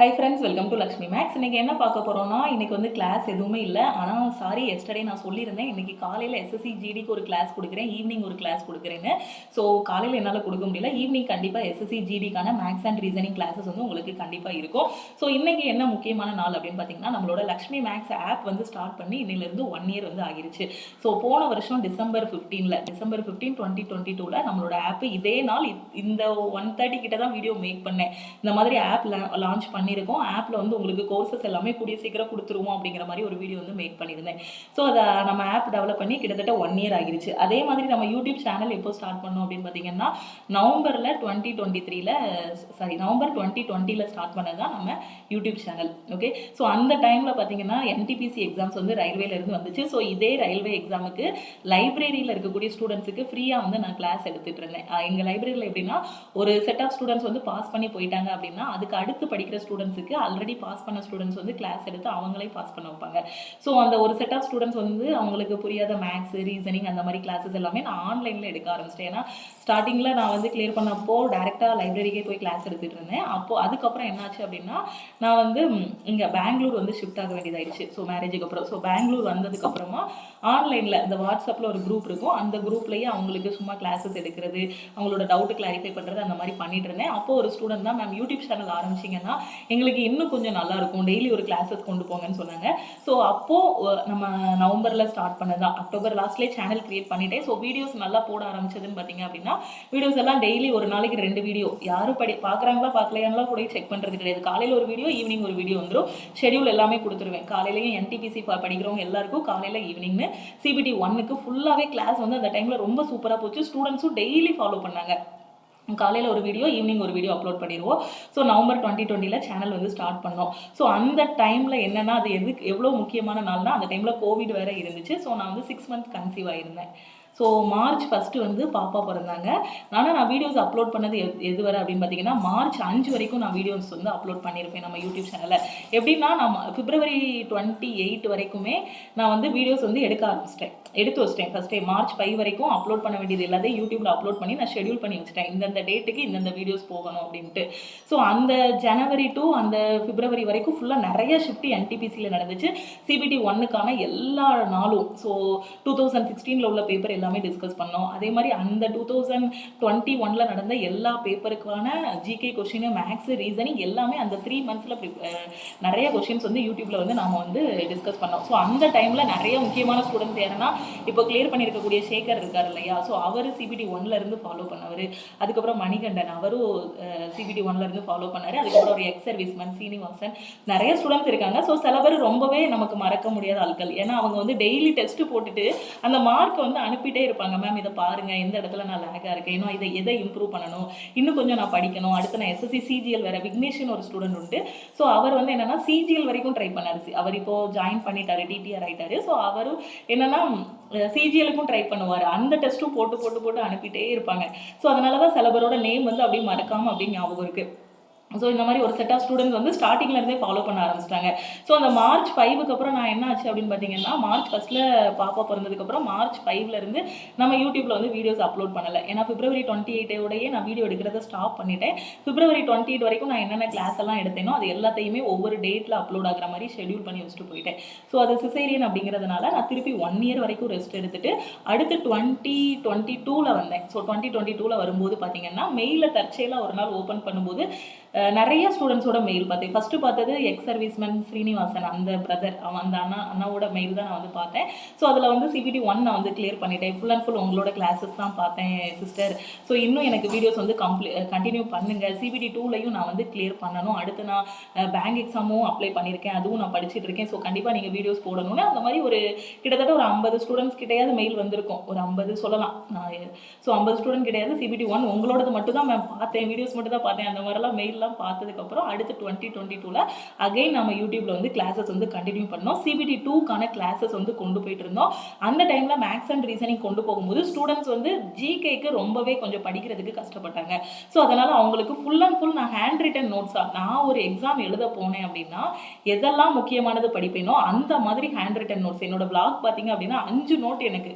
High friends, welcome to Lakshmi maths. இன்றைக்கி என்ன பார்க்க போகிறோன்னா, இன்றைக்கி வந்து கிளாஸ் எதுவுமே இல்லை. ஆனால் சாரி, எஸ்டர்டே நான் சொல்லியிருந்தேன் இன்றைக்கி காலையில் எஸ்எஸ்சி ஜிடிக்கு ஒரு கிளாஸ் கொடுக்குறேன், ஈவினிங் ஒரு கிளாஸ் கொடுக்குறேன்னு. ஸோ காலையில் என்னால் கொடுக்க முடியல. ஈவினிங் கண்டிப்பாக எஸ்எஸ்சி ஜிடிக்கான மேக்ஸ் அண்ட் ரீசனிங் கிளாஸஸ் வந்து உங்களுக்கு கண்டிப்பாக இருக்கும். ஸோ இன்றைக்கி என்ன முக்கியமான நாள் அப்படின்னு பார்த்தீங்கன்னா, நம்மளோட லக்ஷ்மி மேக்ஸ் ஆப் வந்து ஸ்டார்ட் பண்ணி இன்னிலேருந்து 1 இயர் வந்து ஆகிருச்சு. ஸோ போன வருஷம் டிசம்பர் 15 2022 நம்மளோட ஆப் இதே நாள் இந்த 1:30 கிட்ட தான் வீடியோ மேக் பண்ணேன். இந்த மாதிரி ஆப் லான்ச் பண்ணியிருக்கோம். ஆப்பில் வந்து உங்களுக்கு கோர்சஸ் எல்லாமே கூடிய சீக்கிரம் கொடுத்துருவோம் அப்படிங்கிற மாதிரி ஒரு வீடியோ வந்து மேக் பண்ணியிருந்தேன். ஸோ அதை நம்ம ஆப் டெவலப் பண்ணி கிட்டத்தட்ட 1 இயர் ஆகிருச்சு. அதே மாதிரி நம்ம யூடியூப் சேனல் எப்போ ஸ்டார்ட் பண்ணோம் அப்படின்னு பார்த்தீங்கன்னா, நவம்பர் 2020 ஸ்டார்ட் பண்ணது தான் நம்ம யூடியூப் சேனல். ஓகே, ஸோ அந்த டைமில் பார்த்தீங்கன்னா என்டிபிசி எக்ஸாம்ஸ் வந்து ரயில்வேலேருந்து வந்துச்சு. ஸோ இதே ரயில்வே எக்ஸாமுக்கு லைப்ரரியில் இருக்கக்கூடிய ஸ்டூடெண்ட்ஸுக்கு ஃப்ரீயாக வந்து நான் கிளாஸ் எடுத்துகிட்டு இருந்தேன். எங்கள் லைப்ரரியில் எப்படின்னா, ஒரு செட் ஆஃப் ஸ்டூடெண்ட்ஸ் வந்து பாஸ் பண்ணி போயிட்டாங்க அப்படின்னா, அதுக்கு அடுத்து படிக்கிற ஸ்டூடெண்ட்ஸுக்கு ஆல்ரெடி பாஸ் பண்ண ஸ்டூடெண்ட்ஸ் வந்து கிளாஸ் எடுத்து அவங்களே பாஸ் பண்ண வைப்பாங்க. ஸோ அந்த ஒரு செட் ஆஃப் ஸ்டூடெண்ட்ஸ் வந்து அவங்களுக்கு புரியாத மேக்ஸ், ரீசனிங் அந்த மாதிரி கிளாஸஸ் எல்லாமே நான் ஆன்லைனில் எடுக்க ஆரம்பிச்சிட்டேன். ஏன்னா ஸ்டார்டிங்கில் நான் வந்து கிளியர் பண்ணப்போ டேரெக்டாக லைப்ரரிக்கே போய் கிளாஸ் எடுத்துகிட்டு இருந்தேன். அப்போது அதுக்கப்புறம் என்னாச்சு அப்படின்னா, நான் வந்து இங்கே பெங்களூர் வந்து ஷிஃப்ட் ஆக வேண்டியதாயிடுச்சு. ஸோ மேரேஜுக்கு அப்புறம் பெங்களூர் வந்ததுக்கப்புறமா ஆன்லைனில் இந்த வாட்ஸ்அப்பில் ஒரு குரூப் இருக்கும். அந்த குரூப்லேயே அவங்களுக்கு சும்மா கிளாஸஸ் எடுக்கிறது, அவங்களோட டவுட்டு கிளாரிஃபை பண்ணுறது அந்த மாதிரி பண்ணிட்டு இருந்தேன். அப்போது ஒரு ஸ்டூடெண்ட் தான், மேம் யூடியூப் சேனல் ஆரம்பிச்சிங்கன்னா எங்களுக்கு இன்னும் கொஞ்சம் நல்லாயிருக்கும், டெய்லி ஒரு கிளாஸஸ் கொண்டு போங்கன்னு சொன்னாங்க. ஸோ அப்போது நம்ம நவம்பரில் ஸ்டார்ட் பண்ணதான், அக்டோபர் லாஸ்ட்லேயே சேனல் கிரியேட் பண்ணிட்டேன். ஸோ வீடியோஸ் நல்லா போட ஆரம்பிச்சதுன்னு பார்த்தீங்க அப்படின்னா, வீடியோஸ் எல்லாம் டெய்லி ஒரு நாளைக்கு 2 வீடியோ, யாரும் பார்க்குறாங்களா பார்க்கலையாங்களா கூட செக் பண்ணுறது கிடையாது. காலையில் ஒரு வீடியோ, ஈவினிங் ஒரு வீடியோ வந்துடும். ஷெடியூல் எல்லாமே கொடுத்துருவேன். காலையிலேயும் என்டிபிசி படிக்கிறவங்க எல்லாருக்கும் காலையில் ஈவினிங்னு சிபிடி 1க்கு ஃபுல்லாகவே கிளாஸ் வந்து அந்த டைமில் ரொம்ப சூப்பராக போச்சு. ஸ்டூடெண்ட்ஸும் டெய்லி ஃபாலோ பண்ணாங்க. காலையில் ஒரு வீடியோ, ஈவினிங் ஒரு வீடியோ அப்லோட் பண்ணிடுவோம். ஸோ நவம்பர் 2020 சேனல் வந்து ஸ்டார்ட் பண்ணோம். ஸோ அந்த டைமில் என்னென்னா, அது எவ்வளோ முக்கியமான நாள்னா, அந்த டைமில் கோவிட் வேறு இருந்துச்சு. ஸோ நான் வந்து 6 மந்த் கன்சீவ் ஆகிருந்தேன். ஸோ மார்ச் 1 வந்து பாப்பா பிறந்தாங்க. ஆனால் நான் வீடியோஸ் அப்லோட் பண்ணது எது வரை அப்படின்னு பார்த்தீங்கன்னா, மார்ச் 5 வரைக்கும் நான் வீடியோஸ் வந்து அப்லோட் பண்ணியிருப்பேன் நம்ம யூடியூப் சேனலில். எப்படின்னா, நான் பிப்ரவரி 28 வரைக்குமே நான் வந்து வீடியோஸ் வந்து எடுத்து வச்சிட்டேன். ஃபஸ்ட் டைம் மார்ச் 5 வரைக்கும் அப்லோட் பண்ண வேண்டியது எல்லாத்தையும் யூடியூப்ல அப்லோட் பண்ணி நான் ஷெடியூல் பண்ணி வச்சுட்டேன். இந்தந்த டேட்டுக்கு இந்தந்த வீடியோஸ் போகணும் அப்படின்ட்டு. ஸோ அந்த ஜனவரி டு அந்த பிப்ரவரி வரைக்கும் ஃபுல்லாக நிறைய ஷிஃப்ட் என்டிபிசியில் நடந்துச்சு. சிபிடி 1க்கான எல்லா நாளும், ஸோ 2016 உள்ள பேப்பர் எல்லாமே டிஸ்கஸ் பண்ணோம். அதே மாதிரி அந்த 2021 நடந்த எல்லா பேப்பருக்கான ஜிகே கொஸ்டின், மேக்ஸ், ரீசனிங் எல்லாமே அந்த 3 மந்த்ஸில் நிறைய கொஸ்டின்ஸ் வந்து யூடியூப்ல வந்து நாம வந்து டிஸ்கஸ் பண்ணோம். ஸோ அந்த டைம்ல நிறைய முக்கியமான ஸ்டூடெண்ட்ஸ் யாருன்னா, இப்போ கிளியர் பண்ணியிருக்கக்கூடிய சேகர் இருக்கார் இல்லையா, ஸோ அவர் சிபிடி 1லேருந்து ஃபாலோ பண்ணவர். அதுக்கப்புறம் மணிகண்டன், அவரும் சிபிடி 1லேருந்து ஃபாலோ பண்ணார். அதுக்கப்புறம் ஒரு எக்ஸ் சர்வீஸ்மேன் சீனிவாசன், நிறைய ஸ்டூடெண்ட்ஸ் இருக்காங்க. ஸோ சில பேர் ரொம்பவே நமக்கு மறக்க முடியாத ஆட்கள். ஏன்னா அவங்க வந்து டெய்லி டெஸ்ட் போட்டுட்டு அந்த மார்க் வந்து அனுப்பிட்டே இருப்பாங்க. மேம் இதை பாருங்க, எந்த இடத்துல நான் லேக்காக இருக்கேன், இன்னும் எதை இம்ப்ரூவ் பண்ணணும், இன்னும் கொஞ்சம் நான் படிக்கணும், அடுத்து நான் எஸ்எஸ்சி சிஜிஎல் வேற, விக்னேஷன் ஒரு ஸ்டூடெண்ட் உண்டு. ஸோ அவர் வந்து என்னன்னா சிஜிஎல் வரைக்கும் ட்ரை பண்ணாரு. அவர் இப்போ ஜாயின் பண்ணிட்டாரு, டிடிஆர் ஆயிட்டாரு. ஸோ அவரும் என்னன்னா சிஜிஎலுக்கும் ட்ரை பண்ணுவார். அந்த டெஸ்ட்டும் போட்டு அனுப்பிட்டே இருப்பாங்க. ஸோ அதனால தான் சில பேரோட நேம் வந்து அப்படியே மறக்காம அப்படியே ஞாபகம் இருக்கு. ஸோ இந்த மாதிரி ஒரு செட் ஆஃப் ஸ்டூடெண்ட்ஸ் வந்து ஸ்டார்டிங்லேருந்தே ஃபாலோ பண்ண ஆரம்பிச்சிட்டாங்க. ஸோ அந்த மார்ச் 5க்கு அப்புறம் நான் என்ன ஆச்சு அப்படின்னு பார்த்தீங்கன்னா, மார்ச் 1 பாப்பா பிறந்ததுக்கப்புறம் மார்ச் 5லேருந்து நம்ம யூடியூப்பில் வந்து வீடியோஸ் அப்லோட் பண்ணலை. ஏன்னா பிப்ரவரி 28 நான் வீடியோ எடுக்கிறத ஸ்டாப் பண்ணிட்டேன். பிப்ரவரி 28 வரைக்கும் நான் என்னென்ன கிளாஸ் எல்லாம் எடுத்தேனோ அது எல்லாத்தையுமே ஒவ்வொரு டேட்டில் அப்லோட் ஆகிற மாதிரி ஷெடியூல் பண்ணி வச்சுட்டு போயிட்டேன். ஸோ அது சிசேரியன் அப்படிங்கிறதுனால நான் திருப்பி 1 இயர் வரைக்கும் ரெஸ்ட் எடுத்துட்டு அடுத்து 2022 வந்தேன். ஸோ 2022 வரும்போது பார்த்தீங்கன்னா, மெயிலில் தற்செயலாக ஒரு நாள் ஓப்பன் பண்ணும்போது நிறைய ஸ்டூடெண்ட்ஸோட மெயில் பார்த்தேன். ஃபஸ்ட்டு பார்த்தது எக்ஸ் சர்வீஸ்மேன் ஸ்ரீனிவாசன், அந்த பிரதர், அந்த அண்ணாவோட மெயில் தான் நான் வந்து பார்த்தேன். ஸோ அதில் வந்து சிபிடி 1 நான் வந்து கிளியர் பண்ணிட்டேன். ஃபுல் அண்ட் ஃபுல் உங்களோட கிளாஸஸ் தான் பார்த்தேன் சிஸ்டர். ஸோ இன்னும் எனக்கு வீடியோஸ் வந்து கண்டினியூ பண்ணுங்கள். சிபிடி 2லையும் நான் வந்து கிளியர் பண்ணணும். அடுத்து நான் பேங்க் எக்ஸாமும் அப்ளை பண்ணியிருக்கேன், அதுவும் நான் படிச்சுட்டு இருக்கேன். ஸோ கண்டிப்பாக நீங்கள் வீடியோஸ் போடணும்னு அந்த மாதிரி ஒரு கிட்டத்தட்ட ஒரு 50 ஸ்டூடெண்ட்ஸ் கிட்டையாவது மெயில் வந்திருக்கும். ஒரு 50 சொல்லலாம். ஸோ 50 ஸ்டூடெண்ட் கிடையாது, சிபிடி 1 உங்களோடது மட்டும் தான் மேம் பார்த்தேன், வீடியோஸ் மட்டும் தான் பார்த்தேன், அந்த மாதிரிலாம் மெயிலெலாம் பார்த்ததுக்கப்புறம் அடுத்து 2022 அகைன் நம்ம யூடியூப்ல வந்து கிளாஸஸ் வந்து கண்டினியூ பண்ணோம். சிபிடி 2க்கான கிளாஸஸ் வந்து கொண்டு போயிட்டு இருந்தோம். அந்த டைம்ல மேக்ஸ் அண்ட் ரீசனிங் கொண்டு போகும்போது ஸ்டூடெண்ட்ஸ் வந்து ஜிகேக்கு ரொம்பவே கொஞ்சம் படிக்கிறதுக்கு கஷ்டப்பட்டாங்க. ஸோ அதனால அவங்களுக்கு ஃபுல் அண்ட் ஃபுல் நான் ஹேண்ட் ரிட்டன் நோட்ஸா, நான் ஒரு எக்ஸாம் எழுத போனேன் அப்படின்னா எதெல்லாம் முக்கியமானது படிப்பேனோ அந்த மாதிரி ஹேண்ட் ரிட்டன் நோட்ஸ், என்னோட பிளாக் பார்த்தீங்க அப்படின்னா 5 நோட், எனக்கு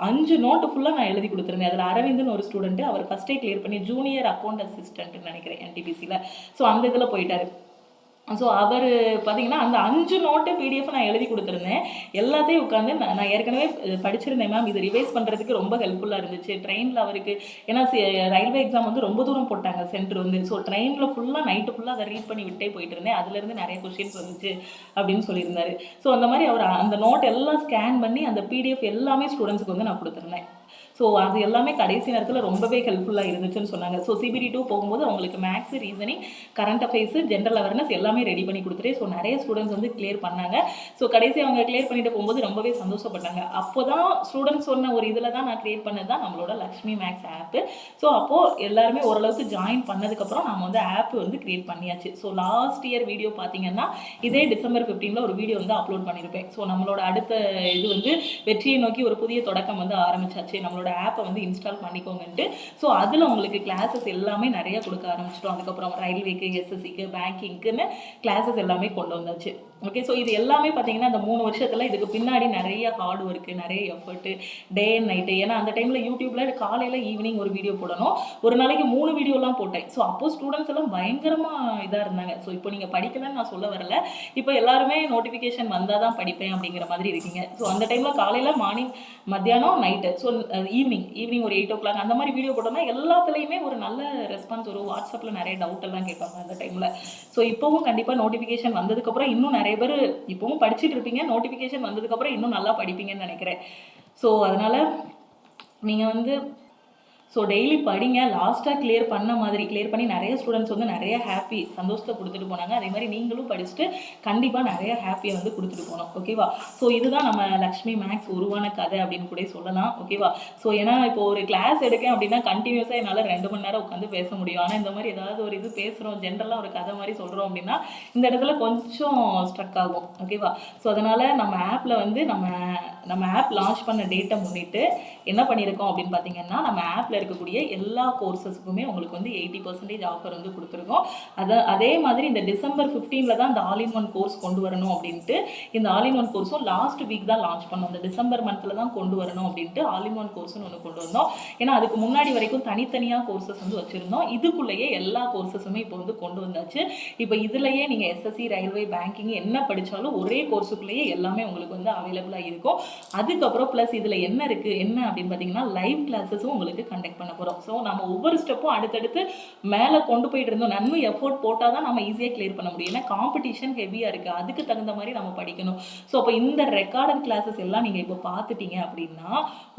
5 நோட்டு ஃபுல்லாக நான் எழுதி கொடுத்துருந்தேன். அதில் அரவிந்தன் ஒரு ஸ்டூடெண்ட்டு, அவர் ஃபஸ்ட்டே கிளியர் பண்ணி ஜூனியர் அக்கௌண்ட் அசிஸ்டன்ட்னு நினைக்கிறேன் என்டிபிசியில். ஸோ அந்த இதில் போயிட்டார். ஸோ அவர் பார்த்தீங்கன்னா அந்த 5 நோட்டு பிடிஎஃப் நான் எழுதி கொடுத்துருந்தேன். எல்லாத்தையும் உட்காந்து நான் ஏற்கனவே படிச்சிருந்தேன் மேம். இது ரிவைஸ் பண்ணுறதுக்கு ரொம்ப ஹெல்ப்ஃபுல்லாக இருந்துச்சு. ட்ரெயினில் அவருக்கு ஏன்னா ரயில்வே எக்ஸாம் வந்து ரொம்ப தூரம் போட்டாங்க சென்டர் வந்து. ஸோ ட்ரெயினில் ஃபுல்லாக நைட்டு ஃபுல்லாக அதை ரீட் பண்ணி விட்டே போயிட்டு இருந்தேன். அதுலேருந்து நிறைய கொஸ்டின்ஸ் வந்துச்சு அப்படின்னு சொல்லியிருந்தாரு. ஸோ அந்த மாதிரி அவர் அந்த நோட் எல்லாம் ஸ்கேன் பண்ணி அந்த பிடிஎஃப் எல்லாமே ஸ்டூடெண்ட்ஸுக்கு வந்து நான் கொடுத்துருந்தேன். ஸோ அது எல்லாமே கடைசி நேரத்தில் ரொம்பவே ஹெல்ப்ஃபுல்லாக இருந்துச்சுன்னு சொன்னாங்க. ஸோ CBT 2 போகும்போது அவங்களுக்கு maths, reasoning, current affairs, general awareness எல்லாமே ரெடி பண்ணி கொடுத்துட்டு ஸோ நிறைய ஸ்டூடெண்ட்ஸ் வந்து கிளியர் பண்ணாங்க. ஸோ கடைசி அவங்க கிளியர் பண்ணிட்டு போகும்போது ரொம்பவே சந்தோஷப்பட்டாங்க. அப்போ தான் ஸ்டூடெண்ட்ஸ் சொன்ன ஒரு இதில் தான் நான் கிரியேட் பண்ணது தான் நம்மளோட லக்ஷ்மி மேக்ஸ் ஆப்பு. ஸோ அப்போது எல்லாருமே ஓரளவுக்கு ஜாயின் பண்ணதுக்கப்புறம் நம்ம வந்து ஆப் வந்து கிரியேட் பண்ணியாச்சு. ஸோ லாஸ்ட் இயர் வீடியோ பார்த்தீங்கன்னா இதே December 15 ஒரு வீடியோ வந்து அப்லோட் பண்ணியிருப்பேன். ஸோ நம்மளோட அடுத்த இது வந்து வெற்றியை நோக்கி ஒரு புதிய தொடக்கம் வந்து ஆரம்பிச்சாச்சு. நம்மளோட ஆப்பை வந்து இன்ஸ்டால் பண்ணிக்கோங்கன்ட்டு. ஸோ அதில் உங்களுக்கு கிளாஸஸ் எல்லாமே நிறைய கொடுக்க ஆரம்பிச்சிட்டோம். அதுக்கப்புறம் ரயில்வேக்கு, SSCக்கு, பேங்கிங்க்குன்னு கிளாஸஸ் எல்லாமே கொண்டு வந்தாச்சு. ஓகே, ஸோ இது எல்லாமே பார்த்தீங்கன்னா இந்த 3 வருஷத்தில் இதுக்கு பின்னாடி நிறைய ஹார்ட் ஒர்க்கு, நிறைய எஃபர்ட்டு, டே அண்ட் நைட்டு. ஏன்னா அந்த டைமில் யூடியூப்பில் காலையில் ஈவினிங் ஒரு வீடியோ போடணும். ஒரு நாளைக்கு 3 வீடியோலாம் போட்டேன். ஸோ அப்போது ஸ்டூடெண்ட்ஸ் எல்லாம் பயங்கரமாக இதாக இருந்தாங்க. ஸோ இப்போ நீங்கள் படிக்கலன்னு நான் சொல்ல வரல. இப்போ எல்லாருமே நோட்டிஃபிகேஷன் வந்தால் தான் படிப்பேன் அப்படிங்கிற மாதிரி இருக்கீங்க. ஸோ அந்த டைமில் காலையில், மார்னிங், மத்தியானம், நைட்டு, ஸோ ஈவினிங் ஒரு 8 o'clock அந்த மாதிரி வீடியோ போட்டோம்னா எல்லாத்துலேயுமே ஒரு நல்ல ரெஸ்பான்ஸ் வரும். வாட்ஸ்அப்பில் நிறைய டவுட் எல்லாம் கேட்பாங்க அந்த டைமில். ஸோ இப்போவும் கண்டிப்பாக நோட்டிஃபிகேஷன் வந்ததுக்கப்புறம் இன்னும் நிறைய பேர் இப்போவும் படிச்சுட்டு இருப்பீங்க. நோட்டிஃபிகேஷன் வந்ததுக்கப்புறம் இன்னும் நல்லா படிப்பீங்கன்னு நினைக்கிறேன். ஸோ அதனால் நீங்கள் வந்து டெய்லி படிங்க. லாஸ்ட்டாக கிளியர் பண்ணி நிறைய ஸ்டூடெண்ட்ஸ் வந்து நிறைய சந்தோஷத்தை கொடுத்துட்டு போனாங்க. அதே மாதிரி நீங்களும் படிச்சுட்டு கண்டிப்பாக நிறைய ஹாப்பியை வந்து கொடுத்துட்டு போனோம். ஓகேவா? ஸோ இதுதான் நம்ம லக்ஷ்மி மேக்ஸ் உருவான கதை அப்படின்னு கூட சொல்லலாம். ஓகேவா? ஸோ ஏன்னா இப்போ ஒரு கிளாஸ் எடுக்கேன் அப்படின்னா கண்டினியூஸாக என்னால் 2 மணி நேரம் உட்காந்து பேச முடியும். ஆனால் இந்த மாதிரி ஏதாவது ஒரு இது பேசுகிறோம், ஜென்ரலாக ஒரு கதை மாதிரி சொல்கிறோம் அப்படின்னா இந்த இடத்துல கொஞ்சம் ஸ்ட்ரக் ஆகும். ஓகேவா? ஸோ அதனால் நம்ம ஆப்பில் வந்து நம்ம ஆப் லான்ச் பண்ண டேட்டை முன்னிட்டு என்ன பண்ணியிருக்கோம் அப்படின்னு பார்த்தீங்கன்னா நம்ம ஆப்பில் இருக்கக்கூடிய எல்லா கோர்சஸுக்குமே உங்களுக்கு வந்து 80% ஆஃபர் வந்து கொடுத்துருக்கோம். அதே மாதிரி இந்த December 15 தான் இந்த ஆல் இன் ஒன் கோர்ஸ் கொண்டு வரணும் அப்படின்ட்டு இந்த ஆல் இன் ஒன் கோர்ஸும் லாஸ்ட் வீக் தான் லான்ச் பண்ணோம். இந்த டிசம்பர் மந்த்தில் தான் கொண்டு வரணும் அப்படின்ட்டு ஆல் இன் ஒன் கோர்ஸ்னு ஒன்று கொண்டு வந்தோம். ஏன்னா அதுக்கு முன்னாடி வரைக்கும் தனித்தனியாக கோர்சஸ் வந்து வச்சுருந்தோம். இதுக்குள்ளேயே எல்லா கோர்சஸுமே இப்போ வந்து கொண்டு வந்தாச்சு. இப்போ இதுலேயே நீங்கள் SSC, ரயில்வே, பேங்கிங் என்ன படித்தாலும் ஒரே கோர்ஸுக்குள்ளேயே எல்லாமே உங்களுக்கு வந்து அவைலபிளாக இருக்கும். அதுக்கப்புறம் ப்ளஸ் இதில் என்ன இருக்குது அப்படின்னு பார்த்தீங்கன்னா லைவ் கிளாஸஸும் உங்களுக்கு கண்டக்ட் பண்ண போகிறோம். ஸோ நம்ம ஒவ்வொரு ஸ்டெப்பும் அடுத்தடுத்து மேலே கொண்டு போயிட்டு இருந்தோம். நன்மை எஃபோர்ட் போட்டால் தான் நம்ம ஈஸியாக கிளியர் பண்ண முடியும். ஏன்னா காம்படிஷன் ஹெவியாக இருக்குது. அதுக்கு தகுந்த மாதிரி நம்ம படிக்கணும். ஸோ அப்போ இந்த ரெக்கார்டட் கிளாஸஸ் எல்லாம் நீங்கள் இப்போ பார்த்துட்டீங்க அப்படின்னா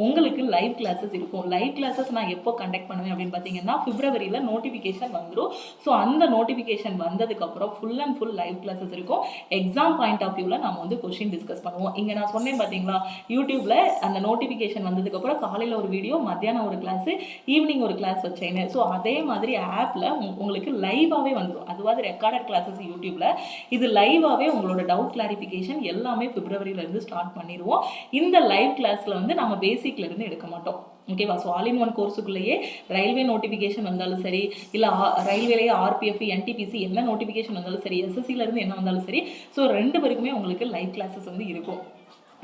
உங்களுக்கு லைவ் கிளாஸஸ் இருக்கும். லைவ் கிளாஸஸ் நான் எப்போ கண்டக்ட் பண்ணுவேன் அப்படின்னு பார்த்தீங்கன்னா Februaryல நோட்டிஃபிகேஷன் வந்துடும். ஸோ அந்த நோட்டிஃபிகேஷன் வந்ததுக்கப்புறம் full and full live classes இருக்கும். எக்ஸாம் பாயிண்ட் ஆஃப் வியூவில் நம்ம வந்து கொஸ்டின் டிஸ்கஸ் பண்ணுவோம். இங்கே நான் சொன்னேன் பார்த்தீங்களா, யூடியூப்பில் அந்த நோட்டிஃபிகேஷன் வந்ததுக்கப்புறம் காலையில் ஒரு வீடியோ, மத்தியானம் ஒரு கிளாஸு, ஈவினிங் ஒரு கிளாஸ் வச்சேன்னு. ஸோ அதே மாதிரி ஆப்பில் உங்களுக்கு லைவாகவே வந்துடும். அதுவாது ரெக்கார்டட் கிளாஸஸ் யூடியூப்பில், இது லைவாகவே உங்களோட டவுட் கிளாரிஃபிகேஷன் எல்லாமே Februaryலேருந்து ஸ்டார்ட் பண்ணிடுவோம். இந்த லைவ் கிளாஸில் வந்து நம்ம பேசிக்லேருந்து எடுக்க மாட்டோம். ஓகேவா? ஸோ ஆல் இன் ஒன் கோர்ஸுக்குள்ளேயே ரயில்வே நோட்டிஃபிகேஷன் வந்தாலும் சரி, இல்லை ரயில்வேலேயே RPF, NTPC என்ன நோட்டிஃபிகேஷன் வந்தாலும் சரி, SSCலேருந்து என்ன வந்தாலும் சரி, ஸோ 2 பேருக்குமே உங்களுக்கு லைவ் கிளாஸஸ் வந்து இருக்கும்.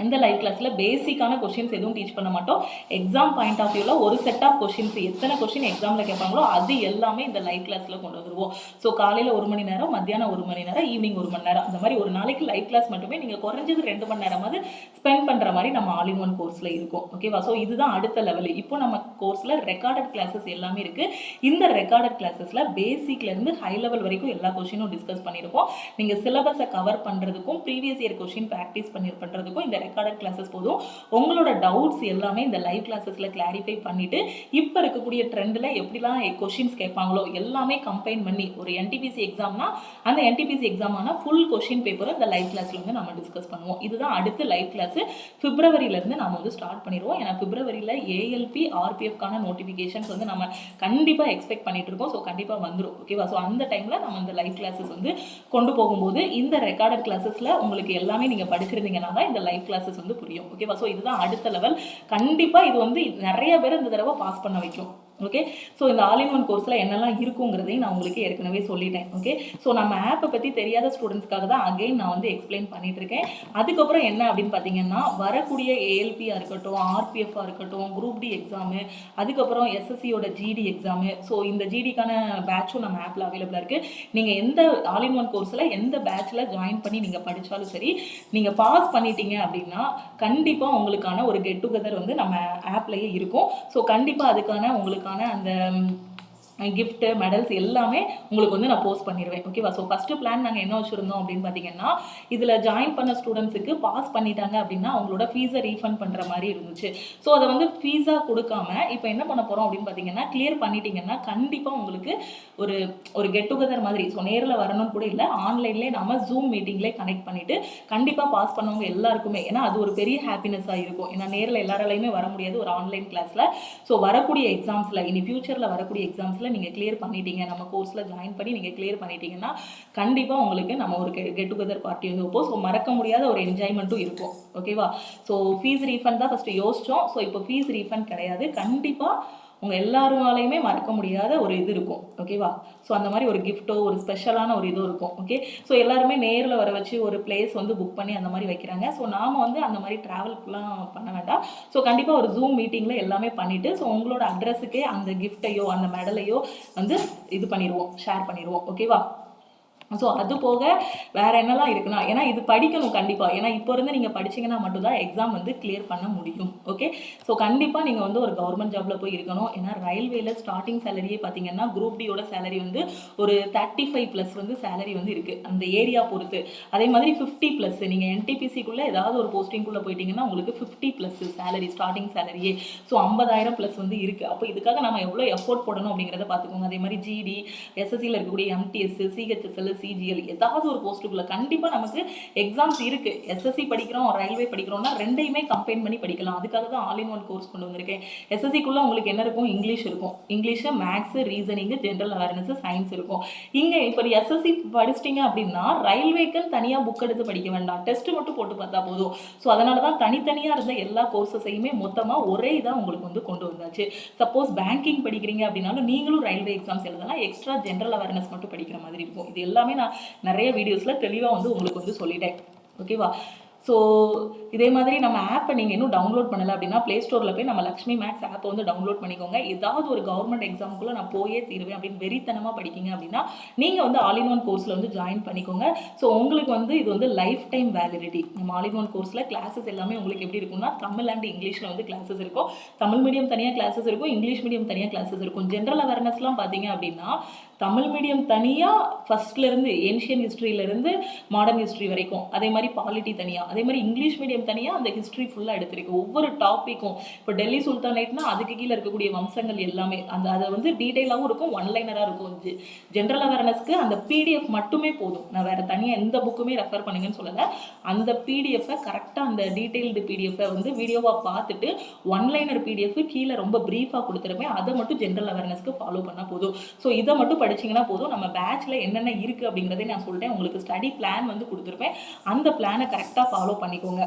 இந்த லைவ் கிளாஸில் பேசிக்கான கொஷின்ஸ் எதுவும் டீச் பண்ண மாட்டோம். எக்ஸாம் பாயிண்ட் ஆஃப் வியூவில் ஒரு செட் ஆஃப் கொஷின்ஸ் எத்தனை கொஷின் எக்ஸாமில் கேட்பாங்களோ அது எல்லாமே இந்த லைவ் கிளாஸில் கொண்டு வந்துடுவோம். ஸோ காலையில் 1 மணி நேரம், மத்தியானம் 1 மணி நேரம், ஈவினிங் 1 மணி நேரம், அந்த மாதிரி ஒரு நாளைக்கு லைவ் கிளாஸ் மட்டுமே நீங்கள் குறைஞ்சது 2 மணி நேரமாவது ஸ்பெண்ட் பண்ணுற மாதிரி நம்ம ஆல் இன் ஒன் கோர்ஸில் இருக்கும். ஓகேவா? ஸோ இதுதான் அடுத்த லெவல். இப்போ நம்ம கோர்ஸில் ரெக்கார்டட் கிளாஸஸ் எல்லாமே இருக்குது. இந்த ரெக்கார்டட் கிளாஸஸில் பேசிக்லேருந்து ஹை லெவல் வரைக்கும் எல்லா கொஷினும் டிஸ்கஸ் பண்ணியிருக்கோம். நீங்கள் சிலபஸை கவர் பண்ணுறதுக்கும் ப்ரீவியஸ் இயர் கொஷின் ப்ராக்டிஸ் பண்ணுறதுக்கும் இந்த ரெக்கார்டட் கிளாஸஸ் போதும். உங்களோட டவுட்ஸ் எல்லாமே இந்த லைவ் கிளாஸஸ்ல கிளாரிஃபை பண்ணிட்டு இப்போ இருக்கக்கூடிய ட்ரெண்ட்ல எப்படிலாம் கொஷின்ஸ் கேட்பாங்களோ எல்லாமே கம்பைன் பண்ணி ஒரு NTPC எக்ஸாம்னா அந்த NTPC எக்ஸாமான ஃபுல் கொஷின் பேப்பரை இந்த லைவ் கிளாஸ்ல வந்து நம்ம டிஸ்கஸ் பண்ணுவோம். இதுதான் அடுத்த லைவ் கிளாஸ். Februaryலேருந்து நம்ம வந்து ஸ்டார்ட் பண்ணிடுவோம். ஏன்னா Februaryல ALP, RPFக்கான நோட்டிஃபிகேஷன்ஸ் வந்து நம்ம கண்டிப்பாக எக்ஸ்பெக்ட் பண்ணிட்டு இருக்கோம். ஸோ கண்டிப்பாக வந்துடும். ஓகேவா? ஸோ அந்த டைமில் நம்ம இந்த லைவ் கிளாஸஸ் வந்து கொண்டு போகும்போது இந்த ரெக்கார்டட் கிளாஸஸில் உங்களுக்கு எல்லாமே நீங்கள் படிச்சிருந்தீங்கன்னா தான் இந்த லைவ் கிளாஸஸ் வந்து புரியும். ஓகேவா? ஸோ இதுதான் அடுத்த லெவல். கண்டிப்பாக இது வந்து நிறைய பேர் இந்த தடவை பாஸ் பண்ண வைக்கும். ஓகே. ஸோ இந்த ஆல் இன் ஒன் கோர்ஸில் என்னெல்லாம் இருக்குங்கிறதையும் நான் உங்களுக்கு ஏற்கனவே சொல்லிட்டேன். ஓகே. ஸோ நம்ம ஆப்பை பற்றி தெரியாத ஸ்டூடெண்ட்ஸ்க்காக தான் அகைன் நான் வந்து எக்ஸ்பிளைன் பண்ணிட்டு இருக்கேன். அதுக்கப்புறம் என்ன அப்படின்னு பார்த்தீங்கன்னா, வரக்கூடிய ஏஎல்பியாக இருக்கட்டும், ஆர்பிஎஃபாக இருக்கட்டும், குரூப் டி எக்ஸாமு, அதுக்கப்புறம் எஸ்எஸ்சியோட ஜிடி எக்ஸாமு, ஸோ இந்த ஜிடிக்கான பேட்சும் நம்ம ஆப்பில் அவைலபிளாக இருக்குது. நீங்கள் எந்த ஆல் இன் ஒன் கோர்ஸில் எந்த பேட்சில் ஜாயின் பண்ணி நீங்கள் படித்தாலும் சரி, நீங்கள் பாஸ் பண்ணிட்டீங்க அப்படின்னா கண்டிப்பாக உங்களுக்கான ஒரு கெட் டுகெதர் வந்து நம்ம ஆப்லேயே இருக்கும். ஸோ கண்டிப்பாக அதுக்கான உங்களுக்கான அந்த கிஃப்ட்டு மெடல்ஸ் எல்லாமே உங்களுக்கு வந்து நான் போஸ்ட் பண்ணிடுவேன். ஓகேவா. ஸோ ஃபஸ்ட்டு பிளான் நாங்கள் என்ன வச்சுருந்தோம் அப்படின்னு பார்த்தீங்கன்னா, இதில் ஜாயின் பண்ண ஸ்டூடெண்ட்ஸுக்கு பாஸ் பண்ணிட்டாங்க அப்படின்னா அவங்களோட ஃபீஸை ரீஃபண்ட் பண்ணுற மாதிரி இருந்துச்சு. ஸோ அதை வந்து ஃபீஸாக கொடுக்காம இப்போ என்ன பண்ண போகிறோம் அப்படின்னு பார்த்தீங்கன்னா, கிளியர் பண்ணிட்டீங்கன்னா கண்டிப்பாக உங்களுக்கு ஒரு ஒரு கெட் டுகெதர் மாதிரி, ஸோ நேரில் வரணும்னு கூட இல்லை, ஆன்லைன்லேயே நம்ம ஜூம் மீட்டிங்லேயே கனெக்ட் பண்ணிவிட்டு கண்டிப்பாக பாஸ் பண்ணவங்க எல்லாருக்குமே, ஏன்னா அது ஒரு பெரிய ஹாப்பினஸாக இருக்கும். ஏன்னா நேரில் எல்லாராலையுமே வர முடியாது ஒரு ஆன்லைன் கிளாஸில். ஸோ வரக்கூடிய எக்ஸாம்ஸில் இனி ஃபியூச்சரில் வரக்கூடிய எக்ஸாம்ஸில் நீங்கள் கிளியர் பண்ணிட்டீங்க, நம்ம கோர்ஸில் ஜாயின் பண்ணி நீங்கள் கிளியர் பண்ணிட்டீங்கன்னா கண்டிப்பாக உங்களுக்கு நம்ம ஒரு கெட் டுகெதர் பார்ட்டி வந்து வைப்போம். ஸோ மறக்க முடியாத ஒரு என்ஜாய்மெண்ட்டும் இருக்கும். ஓகேவா. ஸோ ஃபீஸ் ரீஃபண்ட் தான் ஃபஸ்ட்டு யோசித்தோம். ஸோ இப்போ ஃபீஸ் ரீஃபண்ட் கிடையாது. கண்டிப்பாக உங்கள் எல்லாருமாலையுமே மறக்க முடியாத ஒரு இது இருக்கும். ஓகேவா. ஸோ அந்த மாதிரி ஒரு கிஃப்ட்டோ ஒரு ஸ்பெஷலான ஒரு இதுவும் இருக்கும். ஓகே. ஸோ எல்லாருமே நேரில் வர வச்சு ஒரு பிளேஸ் வந்து புக் பண்ணி அந்த மாதிரி வைக்கிறாங்க. ஸோ நாம் வந்து அந்த மாதிரி ட்ராவல்க்குலாம் பண்ண வேண்டாம். ஸோ கண்டிப்பாக ஒரு ஜூம் மீட்டிங்கில் எல்லாமே பண்ணிவிட்டு, ஸோ உங்களோட அட்ரஸுக்கே அந்த கிஃப்ட்டையோ அந்த மெடலையோ வந்து இது பண்ணிடுவோம், ஷேர் பண்ணிடுவோம். ஓகேவா. ஸோ அது போக வேறு என்னெல்லாம் இருக்குன்னா, ஏன்னா இது படிக்கணும் கண்டிப்பாக. ஏன்னா இப்போ இருந்து நீங்கள் படிச்சிங்கன்னா மட்டும்தான் எக்ஸாம் வந்து கிளியர் பண்ண முடியும். ஓகே. ஸோ கண்டிப்பாக நீங்கள் வந்து ஒரு கவர்மெண்ட் ஜாபில் போய் இருக்கணும். ஏன்னா ரயில்வேல ஸ்டார்டிங் சேலரியே பார்த்தீங்கன்னா குரூப் டியோட சேலரி வந்து ஒரு 35+ வந்து சேலரி வந்து இருக்குது அந்த ஏரியா பொறுத்து. அதே மாதிரி 50+ நீங்கள் என்டிபிசிக்குள்ளே ஏதாவது ஒரு போஸ்டிங்குள்ளே போயிட்டீங்கன்னா உங்களுக்கு 50+ சேலரி ஸ்டார்டிங் சேலரியே. ஸோ 50,000+ வந்து இருக்குது. அப்போ இதுக்காக நம்ம எவ்வளோ எஃபோர்ட் போடணும் அப்படிங்கிறத பார்த்துக்கோங்க. அதே மாதிரி ஜிடி, எஸ்எஸ்சியில் இருக்கக்கூடிய எம்டிஎஸ், சிஹெச்எஸ்எல், சிஜிஎல் ஏதாவது ஒரு போஸ்ட்டுக்குள்ள கண்டிப்பாக நமக்கு எக்ஸாம்ஸ் இருக்கு. எஸ்எஸ்சி படிக்கிறோம், ரயில்வே படிக்கிறோம்னா ரெண்டையுமே கம்பைன் பண்ணி படிக்கலாம். அதுக்காக தான் ஆல் இன் ஒன் கோர்ஸ் கொண்டு வந்திருக்கேன். எஸ்எஸ்சிக்குள்ள உங்களுக்கு என்ன இருக்கும், இங்கிலீஷ் இருக்கும். English, maths, reasoning, general awareness, science இருக்கும். இங்கே இப்போ எஸ்எஸ்சி படிச்சிட்டிங்க அப்படின்னா ரயில்வேக்குன்னு தனியாக புக் எடுத்து படிக்க வேண்டாம், டெஸ்ட் மட்டும் போட்டு பார்த்தா போதும். ஸோ அதனால தான் தனித்தனியாக இருந்த எல்லா கோர்ஸஸையுமே மொத்தமாக ஒரே இதாக உங்களுக்கு வந்து கொண்டு வந்தாச்சு. சப்போஸ் பேங்கிங் படிக்கிறீங்க அப்படின்னாலும் நீங்களும் ரயில்வே எக்ஸாம்ஸ் எழுதலாம், எக்ஸ்ட்ரா ஜென்ரல் அவேர்னஸ் மட்டும் படிக்கிற மாதிரி இருக்கும். இது எல்லாமே நான் நிறைய வீடியோஸில் தெளிவாக வந்து உங்களுக்கு வந்து சொல்லிட்டேன். ஓகேவா. ஸோ இதே மாதிரி நம்ம ஆப்பை நீங்கள் இன்னும் டவுன்லோட் பண்ணலை அப்படின்னா ப்ளே ஸ்டோரில் போய் நம்ம லக்ஷ்மி மேக்ஸ் ஆப்பை வந்து டவுன்லோட் பண்ணிக்கோங்க. ஏதாவது ஒரு கவர்மெண்ட் எக்ஸாமுக்குள்ளே நான் போயே தீருவேன் அப்படின்னு வெறித்தனமாக படிக்கிங்க அப்படின்னா நீங்கள் வந்து ஆல் இன் ஒன் கோர்ஸில் வந்து ஜாயின் பண்ணிக்கோங்க. ஸோ உங்களுக்கு வந்து இது வந்து லைஃப் டைம் வேலிடிட்டி. நம்ம ஆல் இன் ஒன் கோர்ஸில் கிளாஸஸ் எல்லாமே உங்களுக்கு எப்படி இருக்கும்னா தமிழ் அண்ட் இங்கிலீஷில் வந்து கிளாஸஸ் இருக்கும். தமிழ் மீடியம் தனியாக கிளாஸஸ் இருக்கும், இங்கிலீஷ் மீடியம் தனியாக கிளாஸஸ் இருக்கும். ஜென்ரல் அவேர்னஸ்லாம் பார்த்தீங்க அப்படின்னா தமிழ் மீடியம் தனியாக ஃபஸ்ட்லேருந்து ஏன்ஷியன் ஹிஸ்ட்ரியிலேருந்து மாடர்ன் ஹிஸ்ட்ரி வரைக்கும், அதே மாதிரி பாலிட்டி தனியாக, அதே மாதிரி இங்கிலீஷ் மீடியம் தனியாக அந்த ஹிஸ்ட்ரி ஃபுல்லாக எடுத்திருக்கு. ஒவ்வொரு டாப்பிக்கும் இப்போ டெல்லி சுல்தானேட்னா அதுக்கு கீழே இருக்கக்கூடிய வம்சங்கள் எல்லாமே அதை வந்து டீட்டெயிலாகவும் இருக்கும், ஒன்லைனராக இருக்கும். ஜென்ரல் அவேர்னஸ்க்கு அந்த பிடிஎஃப் மட்டுமே போதும். நான் வேறு தனியாக எந்த புக்குமே ரெஃபர் பண்ணுங்கன்னு சொல்லலை. அந்த பிடிஎஃப்பை கரெக்டாக அந்த டீட்டெயில்டு பிடிஎஃப்பை வந்து வீடியோவாக பார்த்துட்டு ஒன்லைனர் பிடிஎஃப் கீழே ரொம்ப ப்ரீஃபாக கொடுத்துருப்பேன். அதை மட்டும் ஜென்ரல் அவேர்னஸ்க்கு ஃபாலோ பண்ணால் போதும். ஸோ இதை மட்டும் படிச்சிங்கன்னா போதும். நம்ம பேட்சில் என்னென்ன இருக்குது அப்படிங்கிறதே நான் சொல்லிட்டேன். உங்களுக்கு ஸ்டடி பிளான் வந்து கொடுத்துருப்பேன். அந்த பிளானை கரெக்டாக ஃபாலோ பண்ணிக்கோங்க.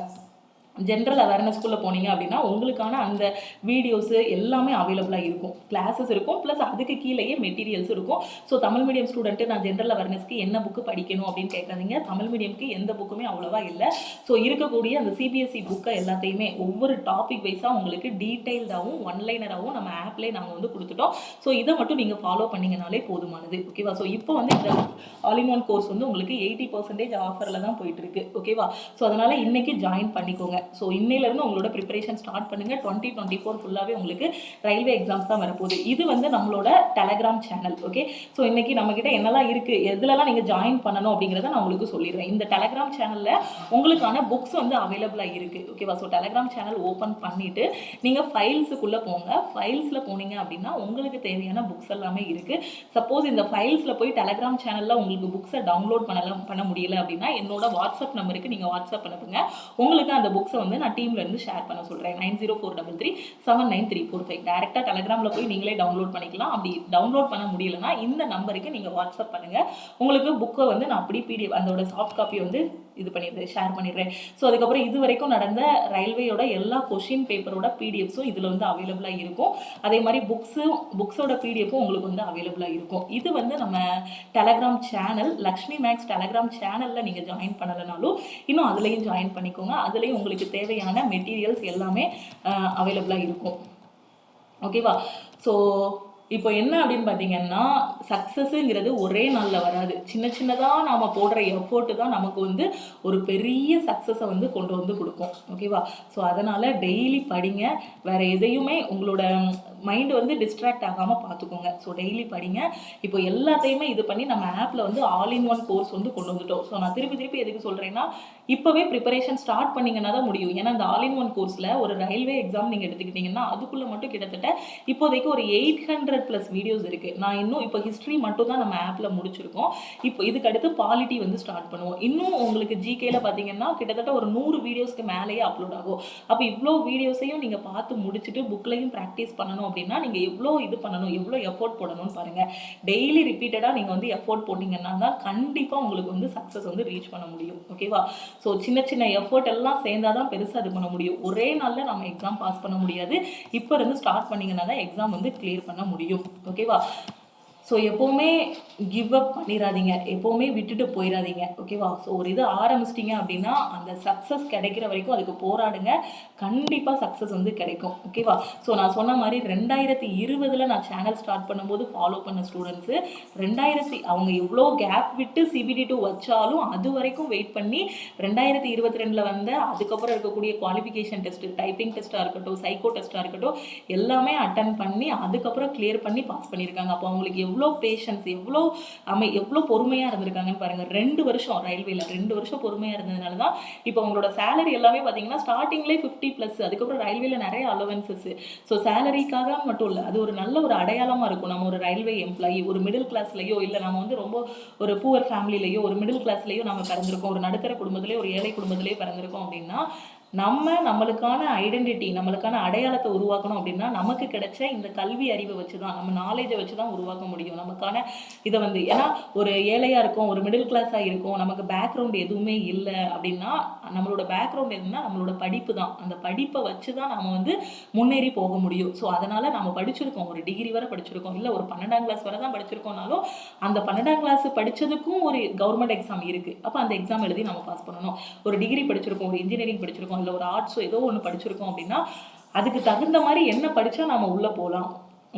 ஜென்ரல் அவேர்னஸ்குள்ளே போனீங்க அப்படின்னா உங்களுக்கான அந்த வீடியோஸு எல்லாமே அவைலபிளாக இருக்கும், கிளாஸஸ் இருக்கும், ப்ளஸ் அதுக்கு கீழேயே மெட்டீரியல்ஸ் இருக்கும். ஸோ தமிழ் மீடியம் ஸ்டூடெண்ட்டு நான் ஜென்ரல் அவேர்னஸ்க்கு என்ன புக்கு படிக்கணும் அப்படின்னு கேட்காதீங்க. தமிழ் மீடியம்க்கு எந்த புக்குமே அவ்வளோவா இல்லை. ஸோ இருக்கக்கூடிய அந்த சிபிஎஸ்சி புக்கை எல்லாத்தையுமே ஒவ்வொரு டாபிக் வைஸாக உங்களுக்கு டீட்டெயில்டாகவும் ஒன்லைனராகவும் நம்ம ஆப்லேயே நாங்கள் வந்து கொடுத்துட்டோம். ஸோ இதை மட்டும் நீங்கள் ஃபாலோ பண்ணிங்கனாலே போதுமானது. ஓகேவா. ஸோ இப்போ வந்து இந்த ஆல் இன் ஒன் கோர்ஸ் வந்து உங்களுக்கு 80% ஆஃபரில் தான் போயிட்டுருக்கு. ஓகேவா. ஸோ அதனால் இன்றைக்கி ஜாயின் பண்ணிக்கோங்க. ஸோ இன்னையிலேருந்து உங்களோட ப்ரிப்பரேஷன் ஸ்டார்ட் பண்ணுங்கள். 2024 ஃபுல்லாகவே உங்களுக்கு ரயில்வே எக்ஸாம்ஸ் தான் வரப்போகுது. இது வந்து நம்மளோட டெலகிராம் சேனல். ஓகே. ஸோ இன்றைக்கி நம்மக்கிட்ட என்னெல்லாம் இருக்குது, எதுலலாம் நீங்கள் ஜாயின் பண்ணணும் அப்படிங்கிறத நான் உங்களுக்கு சொல்லிடுறேன். இந்த டெலகிராம் சேனலில் உங்களுக்கான புக்ஸ் வந்து அவைலபிளாக இருக்குது. ஓகேவா. ஸோ டெலகிராம் சேனல் ஓப்பன் பண்ணிவிட்டு நீங்கள் ஃபைல்ஸுக்குள்ளே போங்க. ஃபைல்ஸில் போனீங்க அப்படின்னா உங்களுக்கு தேவையான புக்ஸ் எல்லாமே இருக்குது. சப்போஸ் இந்த ஃபைல்ஸில் போய் டெலகிராம் சேனலில் உங்களுக்கு புக்ஸை டவுன்லோட் பண்ண முடியலை அப்படின்னா என்னோட வாட்ஸ்அப் நம்பருக்கு நீங்கள் வாட்ஸ்அப் அனுப்புங்க. உங்களுக்கு அந்த புக்ஸை லிங்க்ஸை வந்து நான் டீம்லேருந்து ஷேர் பண்ண சொல்கிறேன். 9043379345 டேரெக்டாக டெலகிராமில் போய் நீங்களே டவுன்லோட் பண்ணிக்கலாம். அப்படி டவுன்லோட் பண்ண முடியலன்னா இந்த நம்பருக்கு நீங்கள் வாட்ஸ்அப் பண்ணுங்கள். உங்களுக்கு புக்கை வந்து நான் அப்படி பிடிஎஃப் அதோட சாஃப்ட் காப்பி வந்து இது பண்ணிடுறேன், ஷேர் பண்ணிடுறேன். ஸோ அதுக்கப்புறம் இது வரைக்கும் நடந்த ரயில்வேயோட எல்லா கொஷின் பேப்பரோட பிடிஎஃப்ஸும் இதில் வந்து அவைலபிளாக இருக்கும். அதே மாதிரி புக்ஸோட பிடிஎஃப்பும் உங்களுக்கு வந்து அவைலபிளாக இருக்கும். இது வந்து நம்ம Telegram channel Lakshmi maths Telegram சேனலில் நீங்கள் ஜாயின் பண்ணலைனாலும் இன்னும் அதுலேயும் ஜாயின் பண்ணிக்கோங்க. அதுலேயும் உங்களுக்கு தேவையான மெட்டீரியல்ஸ் எல்லாமே அவைலபிளாக இருக்கும். ஓகேவா? ஸோ இப்போ என்ன அப்படின்னு பார்த்தீங்கன்னா, சக்ஸஸுங்கிறது ஒரே நாளில் வராது. சின்ன சின்னதாக நாம் போடுற எஃபோர்ட்டு தான் நமக்கு வந்து ஒரு பெரிய சக்ஸஸை வந்து கொண்டு வந்து கொடுக்கும். ஓகேவா? ஸோ அதனால் டெய்லி படிங்க. வேறு எதையுமே உங்களோட மைண்டு வந்து டிஸ்ட்ராக்ட் ஆகாமல் பார்த்துக்கோங்க. ஸோ டெய்லி படிங்க. இப்போ எல்லாத்தையுமே இது பண்ணி நம்ம ஆப்பில் வந்து ஆல் இன் ஒன் கோர்ஸ் வந்து கொண்டு வந்துட்டோம். ஸோ நான் திருப்பி எதுக்கு சொல்கிறேன்னா, இப்போவே ப்ரிப்பரேஷன் ஸ்டார்ட் பண்ணிங்கன்னா தான் முடியும். ஏன்னா இந்த ஆல் இன் ஒன் கோர்ஸில் ஒரு ரயில்வே எக்ஸாம் நீங்கள் எடுத்துக்கிட்டிங்கன்னா அதுக்குள்ளே மட்டும் கிட்டத்தட்ட இப்போதைக்கு ஒரு 800+ வீடியோஸ் இருக்குது. நான் இன்னும் இப்போ ஹிஸ்ட்ரி மட்டும் தான் நம்ம ஆப்பில் முடிச்சிருக்கோம். இப்போ இதுக்கு அடுத்து பாலிட்டி வந்து ஸ்டார்ட் பண்ணுவோம். இன்னும் உங்களுக்கு ஜிகேல பார்த்தீங்கன்னா கிட்டத்தட்ட ஒரு 100 வீடியோஸ்க்கு மேலேயே அப்லோட் ஆகும். அப்போ இவ்வளோ வீடியோஸையும் நீங்கள் பார்த்து முடிச்சுட்டு புக்லையும் ப்ராக்டிஸ் பண்ணணும் அப்படின்னா நீங்கள் எவ்வளோ இது பண்ணணும், எவ்வளோ எஃபோர்ட் போடணும்னு பாருங்கள். டெய்லி ரிப்பீட்டடாக நீங்கள் வந்து எஃபோர்ட் போட்டிங்கன்னா தான் கண்டிப்பாக உங்களுக்கு வந்து சக்ஸஸ் வந்து ரீச் பண்ண முடியும். ஓகேவா? ஸோ சின்ன எஃபோர்ட் எல்லாம் சேர்ந்தால் தான் பெருசாக இது பண்ண முடியும். ஒரே நாளில் நம்ம எக்ஸாம் பாஸ் பண்ண முடியாது. இப்போ இருந்து ஸ்டார்ட் பண்ணிங்கன்னா தான் எக்ஸாம் வந்து கிளியர் பண்ண முடியும். ஓகேவா? ஸோ எப்போவுமே கிவ் அப் பண்ணிடாதீங்க, எப்போவுமே விட்டுட்டு போயிடாதீங்க. ஓகேவா? ஸோ ஒரு இது ஆரம்பிச்சிட்டிங்க அப்படின்னா அந்த சக்ஸஸ் கிடைக்கிற வரைக்கும் அதுக்கு போராடுங்க. கண்டிப்பாக சக்ஸஸ் வந்து கிடைக்கும். ஓகேவா? ஸோ நான் சொன்ன மாதிரி 2020 நான் சேனல் ஸ்டார்ட் பண்ணும்போது ஃபாலோ பண்ண ஸ்டூடெண்ட்ஸு அவங்க எவ்வளோ கேப் விட்டு CBT2 வச்சாலும் அது வரைக்கும் வெயிட் பண்ணி 2022 வந்த அதுக்கப்புறம் இருக்கக்கூடிய குவாலிஃபிகேஷன் டெஸ்ட்டு, டைப்பிங் டெஸ்ட்டாக இருக்கட்டும், சைக்கோ டெஸ்ட்டாக இருக்கட்டும், எல்லாமே அட்டன் பண்ணி அதுக்கப்புறம் கிளியர் பண்ணி பாஸ் பண்ணியிருக்காங்க. அப்போ அவங்களுக்கு எவ்வளோ பேஷன்ஸ், எவ்வளோ பொறுமையாக இருந்திருக்காங்கன்னு பாருங்கள். 2 வருஷம் ரயில்வேல 2 வருஷம் பொறுமையாக இருந்ததுனால தான் இப்போ அவங்களோட சேலரி எல்லாமே பார்த்தீங்கன்னா ஸ்டார்டிங்லேயே 50+. அதுக்கப்புறம் ரயில்வேல நிறைய அலவன்சஸ். ஸோ சேலரிக்காக மட்டும் இல்லை, அது ஒரு நல்ல ஒரு அடையாளமாக இருக்கும். நம்ம ஒரு ரயில்வே எம்ப்ளாயி ஒரு மிடில் கிளாஸ்லையோ இல்லை நம்ம வந்து ரொம்ப ஒரு புவர் ஃபேமிலிலையோ ஒரு மிடில் கிளாஸ்லையோ நம்ம பிறந்திருக்கோம், ஒரு நடுத்தர குடும்பத்திலேயோ ஒரு ஏழை குடும்பத்திலேயோ பிறந்திருக்கோம் அப்படின்னா நம்மளுக்கான ஐடென்டிட்டி, நம்மளுக்கான அடையாளத்தை உருவாக்கணும் அப்படின்னா நமக்கு கிடைச்ச இந்த கல்வி அறிவை வச்சு தான், நம்ம நாலேஜை வச்சு தான் உருவாக்க முடியும். நமக்கான இதை வந்து ஏன்னா ஒரு ஏழையாக இருக்கும், ஒரு மிடில் கிளாஸாக இருக்கும், நமக்கு பேக்ரவுண்ட் எதுவுமே இல்லை அப்படின்னா நம்மளோட பேக்ரவுண்ட் எதுனா நம்மளோட படிப்பு தான். அந்த படிப்பை வச்சு தான் நம்ம வந்து முன்னேறி போக முடியும். ஸோ அதனால் நம்ம படிச்சிருக்கோம், ஒரு டிகிரி வரை படிச்சிருக்கோம், இல்லை ஒரு 12ஆம் கிளாஸ் வரை தான் படிச்சிருக்கோம்னாலும் அந்த 12ஆம் கிளாஸ் படித்ததுக்கும் ஒரு கவர்மெண்ட் எக்ஸாம் இருக்குது. அப்போ அந்த எக்ஸாம் எழுதி நம்ம பாஸ் பண்ணணும். ஒரு டிகிரி படிச்சிருக்கோம், ஒரு இன்ஜினியரிங் படிச்சிருக்கோம், இல்லை ஒரு ஆர்ட்ஸோ ஏதோ ஒன்று படிச்சிருக்கோம் அப்படின்னா அதுக்கு தகுந்த மாதிரி என்ன படித்தா நம்ம உள்ளே போகலாம்.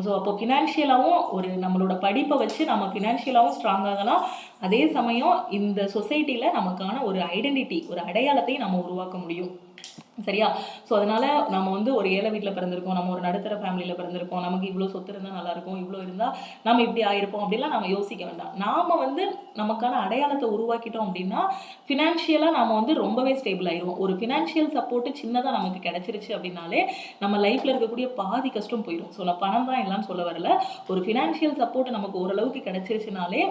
ஸோ அப்போ ஃபினான்ஷியலாகவும் நம்மளோட படிப்பை வச்சு நம்ம ஃபினான்ஷியலாகவும் ஸ்ட்ராங் ஆகலாம். அதே சமயம் இந்த சொசைட்டியில் நமக்கான ஒரு ஐடென்டிட்டி, ஒரு அடையாளத்தையும் நம்ம உருவாக்க முடியும். சரியா? ஸோ அதனால் நம்ம வந்து ஒரு ஏழை வீட்டில் பிறந்திருக்கோம், நம்ம ஒரு நடுத்தர ஃபேமிலியில் பிறந்திருக்கோம், நமக்கு இவ்வளோ சொத்து இருந்தால் நல்லாயிருக்கும், இவ்வளோ இருந்தால் நம்ம இப்படி ஆயிருப்போம் அப்படிலாம் நம்ம யோசிக்க வேண்டாம். நாம் வந்து நமக்கான அடையாளத்தை உருவாக்கிட்டோம் அப்படின்னா ஃபினான்ஷியலாக நம்ம வந்து ரொம்பவே ஸ்டேபிள் ஆயிடுவோம். ஒரு ஃபினான்ஷியல் சப்போர்ட்டு சின்னதாக நமக்கு கிடச்சிருச்சு அப்படின்னாலே நம்ம லைஃப்பில் இருக்கக்கூடிய பாதி கஷ்டம் போயிடும். ஸோ நான் பணம் தான் எல்லாம் சொல்ல வரல, ஒரு ஃபினான்ஷியல் சப்போர்ட் நமக்கு ஓரளவுக்கு கிடச்சிருச்சுனாலே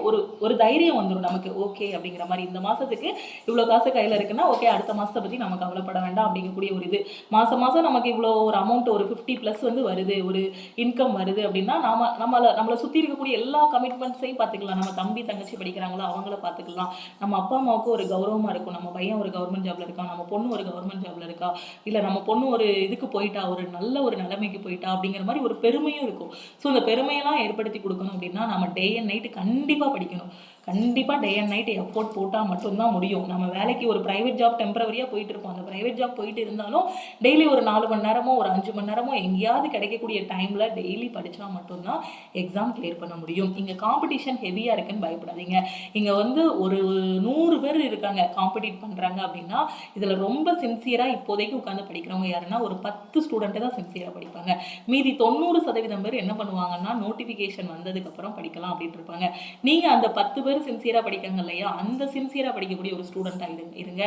ஒரு தைரியம் வந்துடும் நமக்கு. ஓகே அப்படிங்கிற மாதிரி இந்த மாதத்துக்கு இவ்வளோ காசு கையில் இருக்குன்னா ஓகே, அடுத்த மாதத்தை பற்றி நம்ம கவலைப்பட வேண்டாம் அப்படிங்கக்கூடிய ஒரு இது. மாதம் நமக்கு இவ்வளோ ஒரு அமௌண்ட் ஒரு 50+ வந்து வருது, ஒரு இன்கம் வருது அப்படின்னா நம்மளை சுற்றி இருக்கக்கூடிய எல்லா கமிட்மெண்ட்ஸையும் பார்த்துக்கலாம். நம்ம தம்பி தங்கச்சி படிக்கிறாங்களோ அவங்கள பார்த்துக்கலாம். நம்ம அப்பா அம்மாவுக்கு ஒரு கௌரவமாக இருக்கும், நம்ம பையன் ஒரு கவர்மெண்ட் ஜாப்ல இருக்கா, நம்ம பொண்ணு ஒரு கவர்மெண்ட் ஜாப்ல இருக்கா, இல்லை நம்ம பொண்ணு ஒரு இதுக்கு போயிட்டா, ஒரு நல்ல ஒரு நிலைமைக்கு போயிட்டா அப்படிங்கிற மாதிரி ஒரு பெருமையும் இருக்கும். ஸோ இந்த பெருமையெல்லாம் ஏற்படுத்தி கொடுக்கணும் அப்படின்னா நம்ம டே அண்ட் நைட்டு கண்டிப்பாக படிக்கணும். கண்டிப்பாக டே அண்ட் நைட் எஃபோர்ட் போட்டால் மட்டும்தான் முடியும். நம்ம வேலைக்கு ஒரு ப்ரைவேட் ஜாப் டெம்பரவரியாக போயிட்டு இருப்போம். அந்த ப்ரைவேட் ஜாப் போயிட்டு இருந்தாலும் டெய்லி ஒரு 4 மணி நேரமோ ஒரு 5 மணி நேரமோ எங்கேயாவது கிடைக்கக்கூடிய டைமில் டெய்லி படித்தா மட்டும்தான் எக்ஸாம் கிளியர் பண்ண முடியும். இங்கே காம்படிஷன் ஹெவியாக இருக்குன்னு பயப்படாதீங்க. இங்கே வந்து ஒரு 100 பேர் இருக்காங்க காம்படிட் பண்ணுறாங்க அப்படின்னா இதில் ரொம்ப சின்சியராக இப்போதைக்கு உட்காந்து படிக்கிறவங்க யாருன்னா ஒரு 10 ஸ்டூடெண்ட்டு தான் சின்சியராக படிப்பாங்க. மீதி 90% பேர் என்ன பண்ணுவாங்கன்னா நோட்டிஃபிகேஷன் வந்ததுக்கப்புறம் படிக்கலாம் அப்படின்ட்டு இருப்பாங்க. நீங்கள் அந்த 10 பேர் சின்சியராக படிக்காங்க இல்லையா, அந்த சின்சியராக படிக்கக்கூடிய ஒரு ஸ்டூடெண்ட்டாக இருங்க.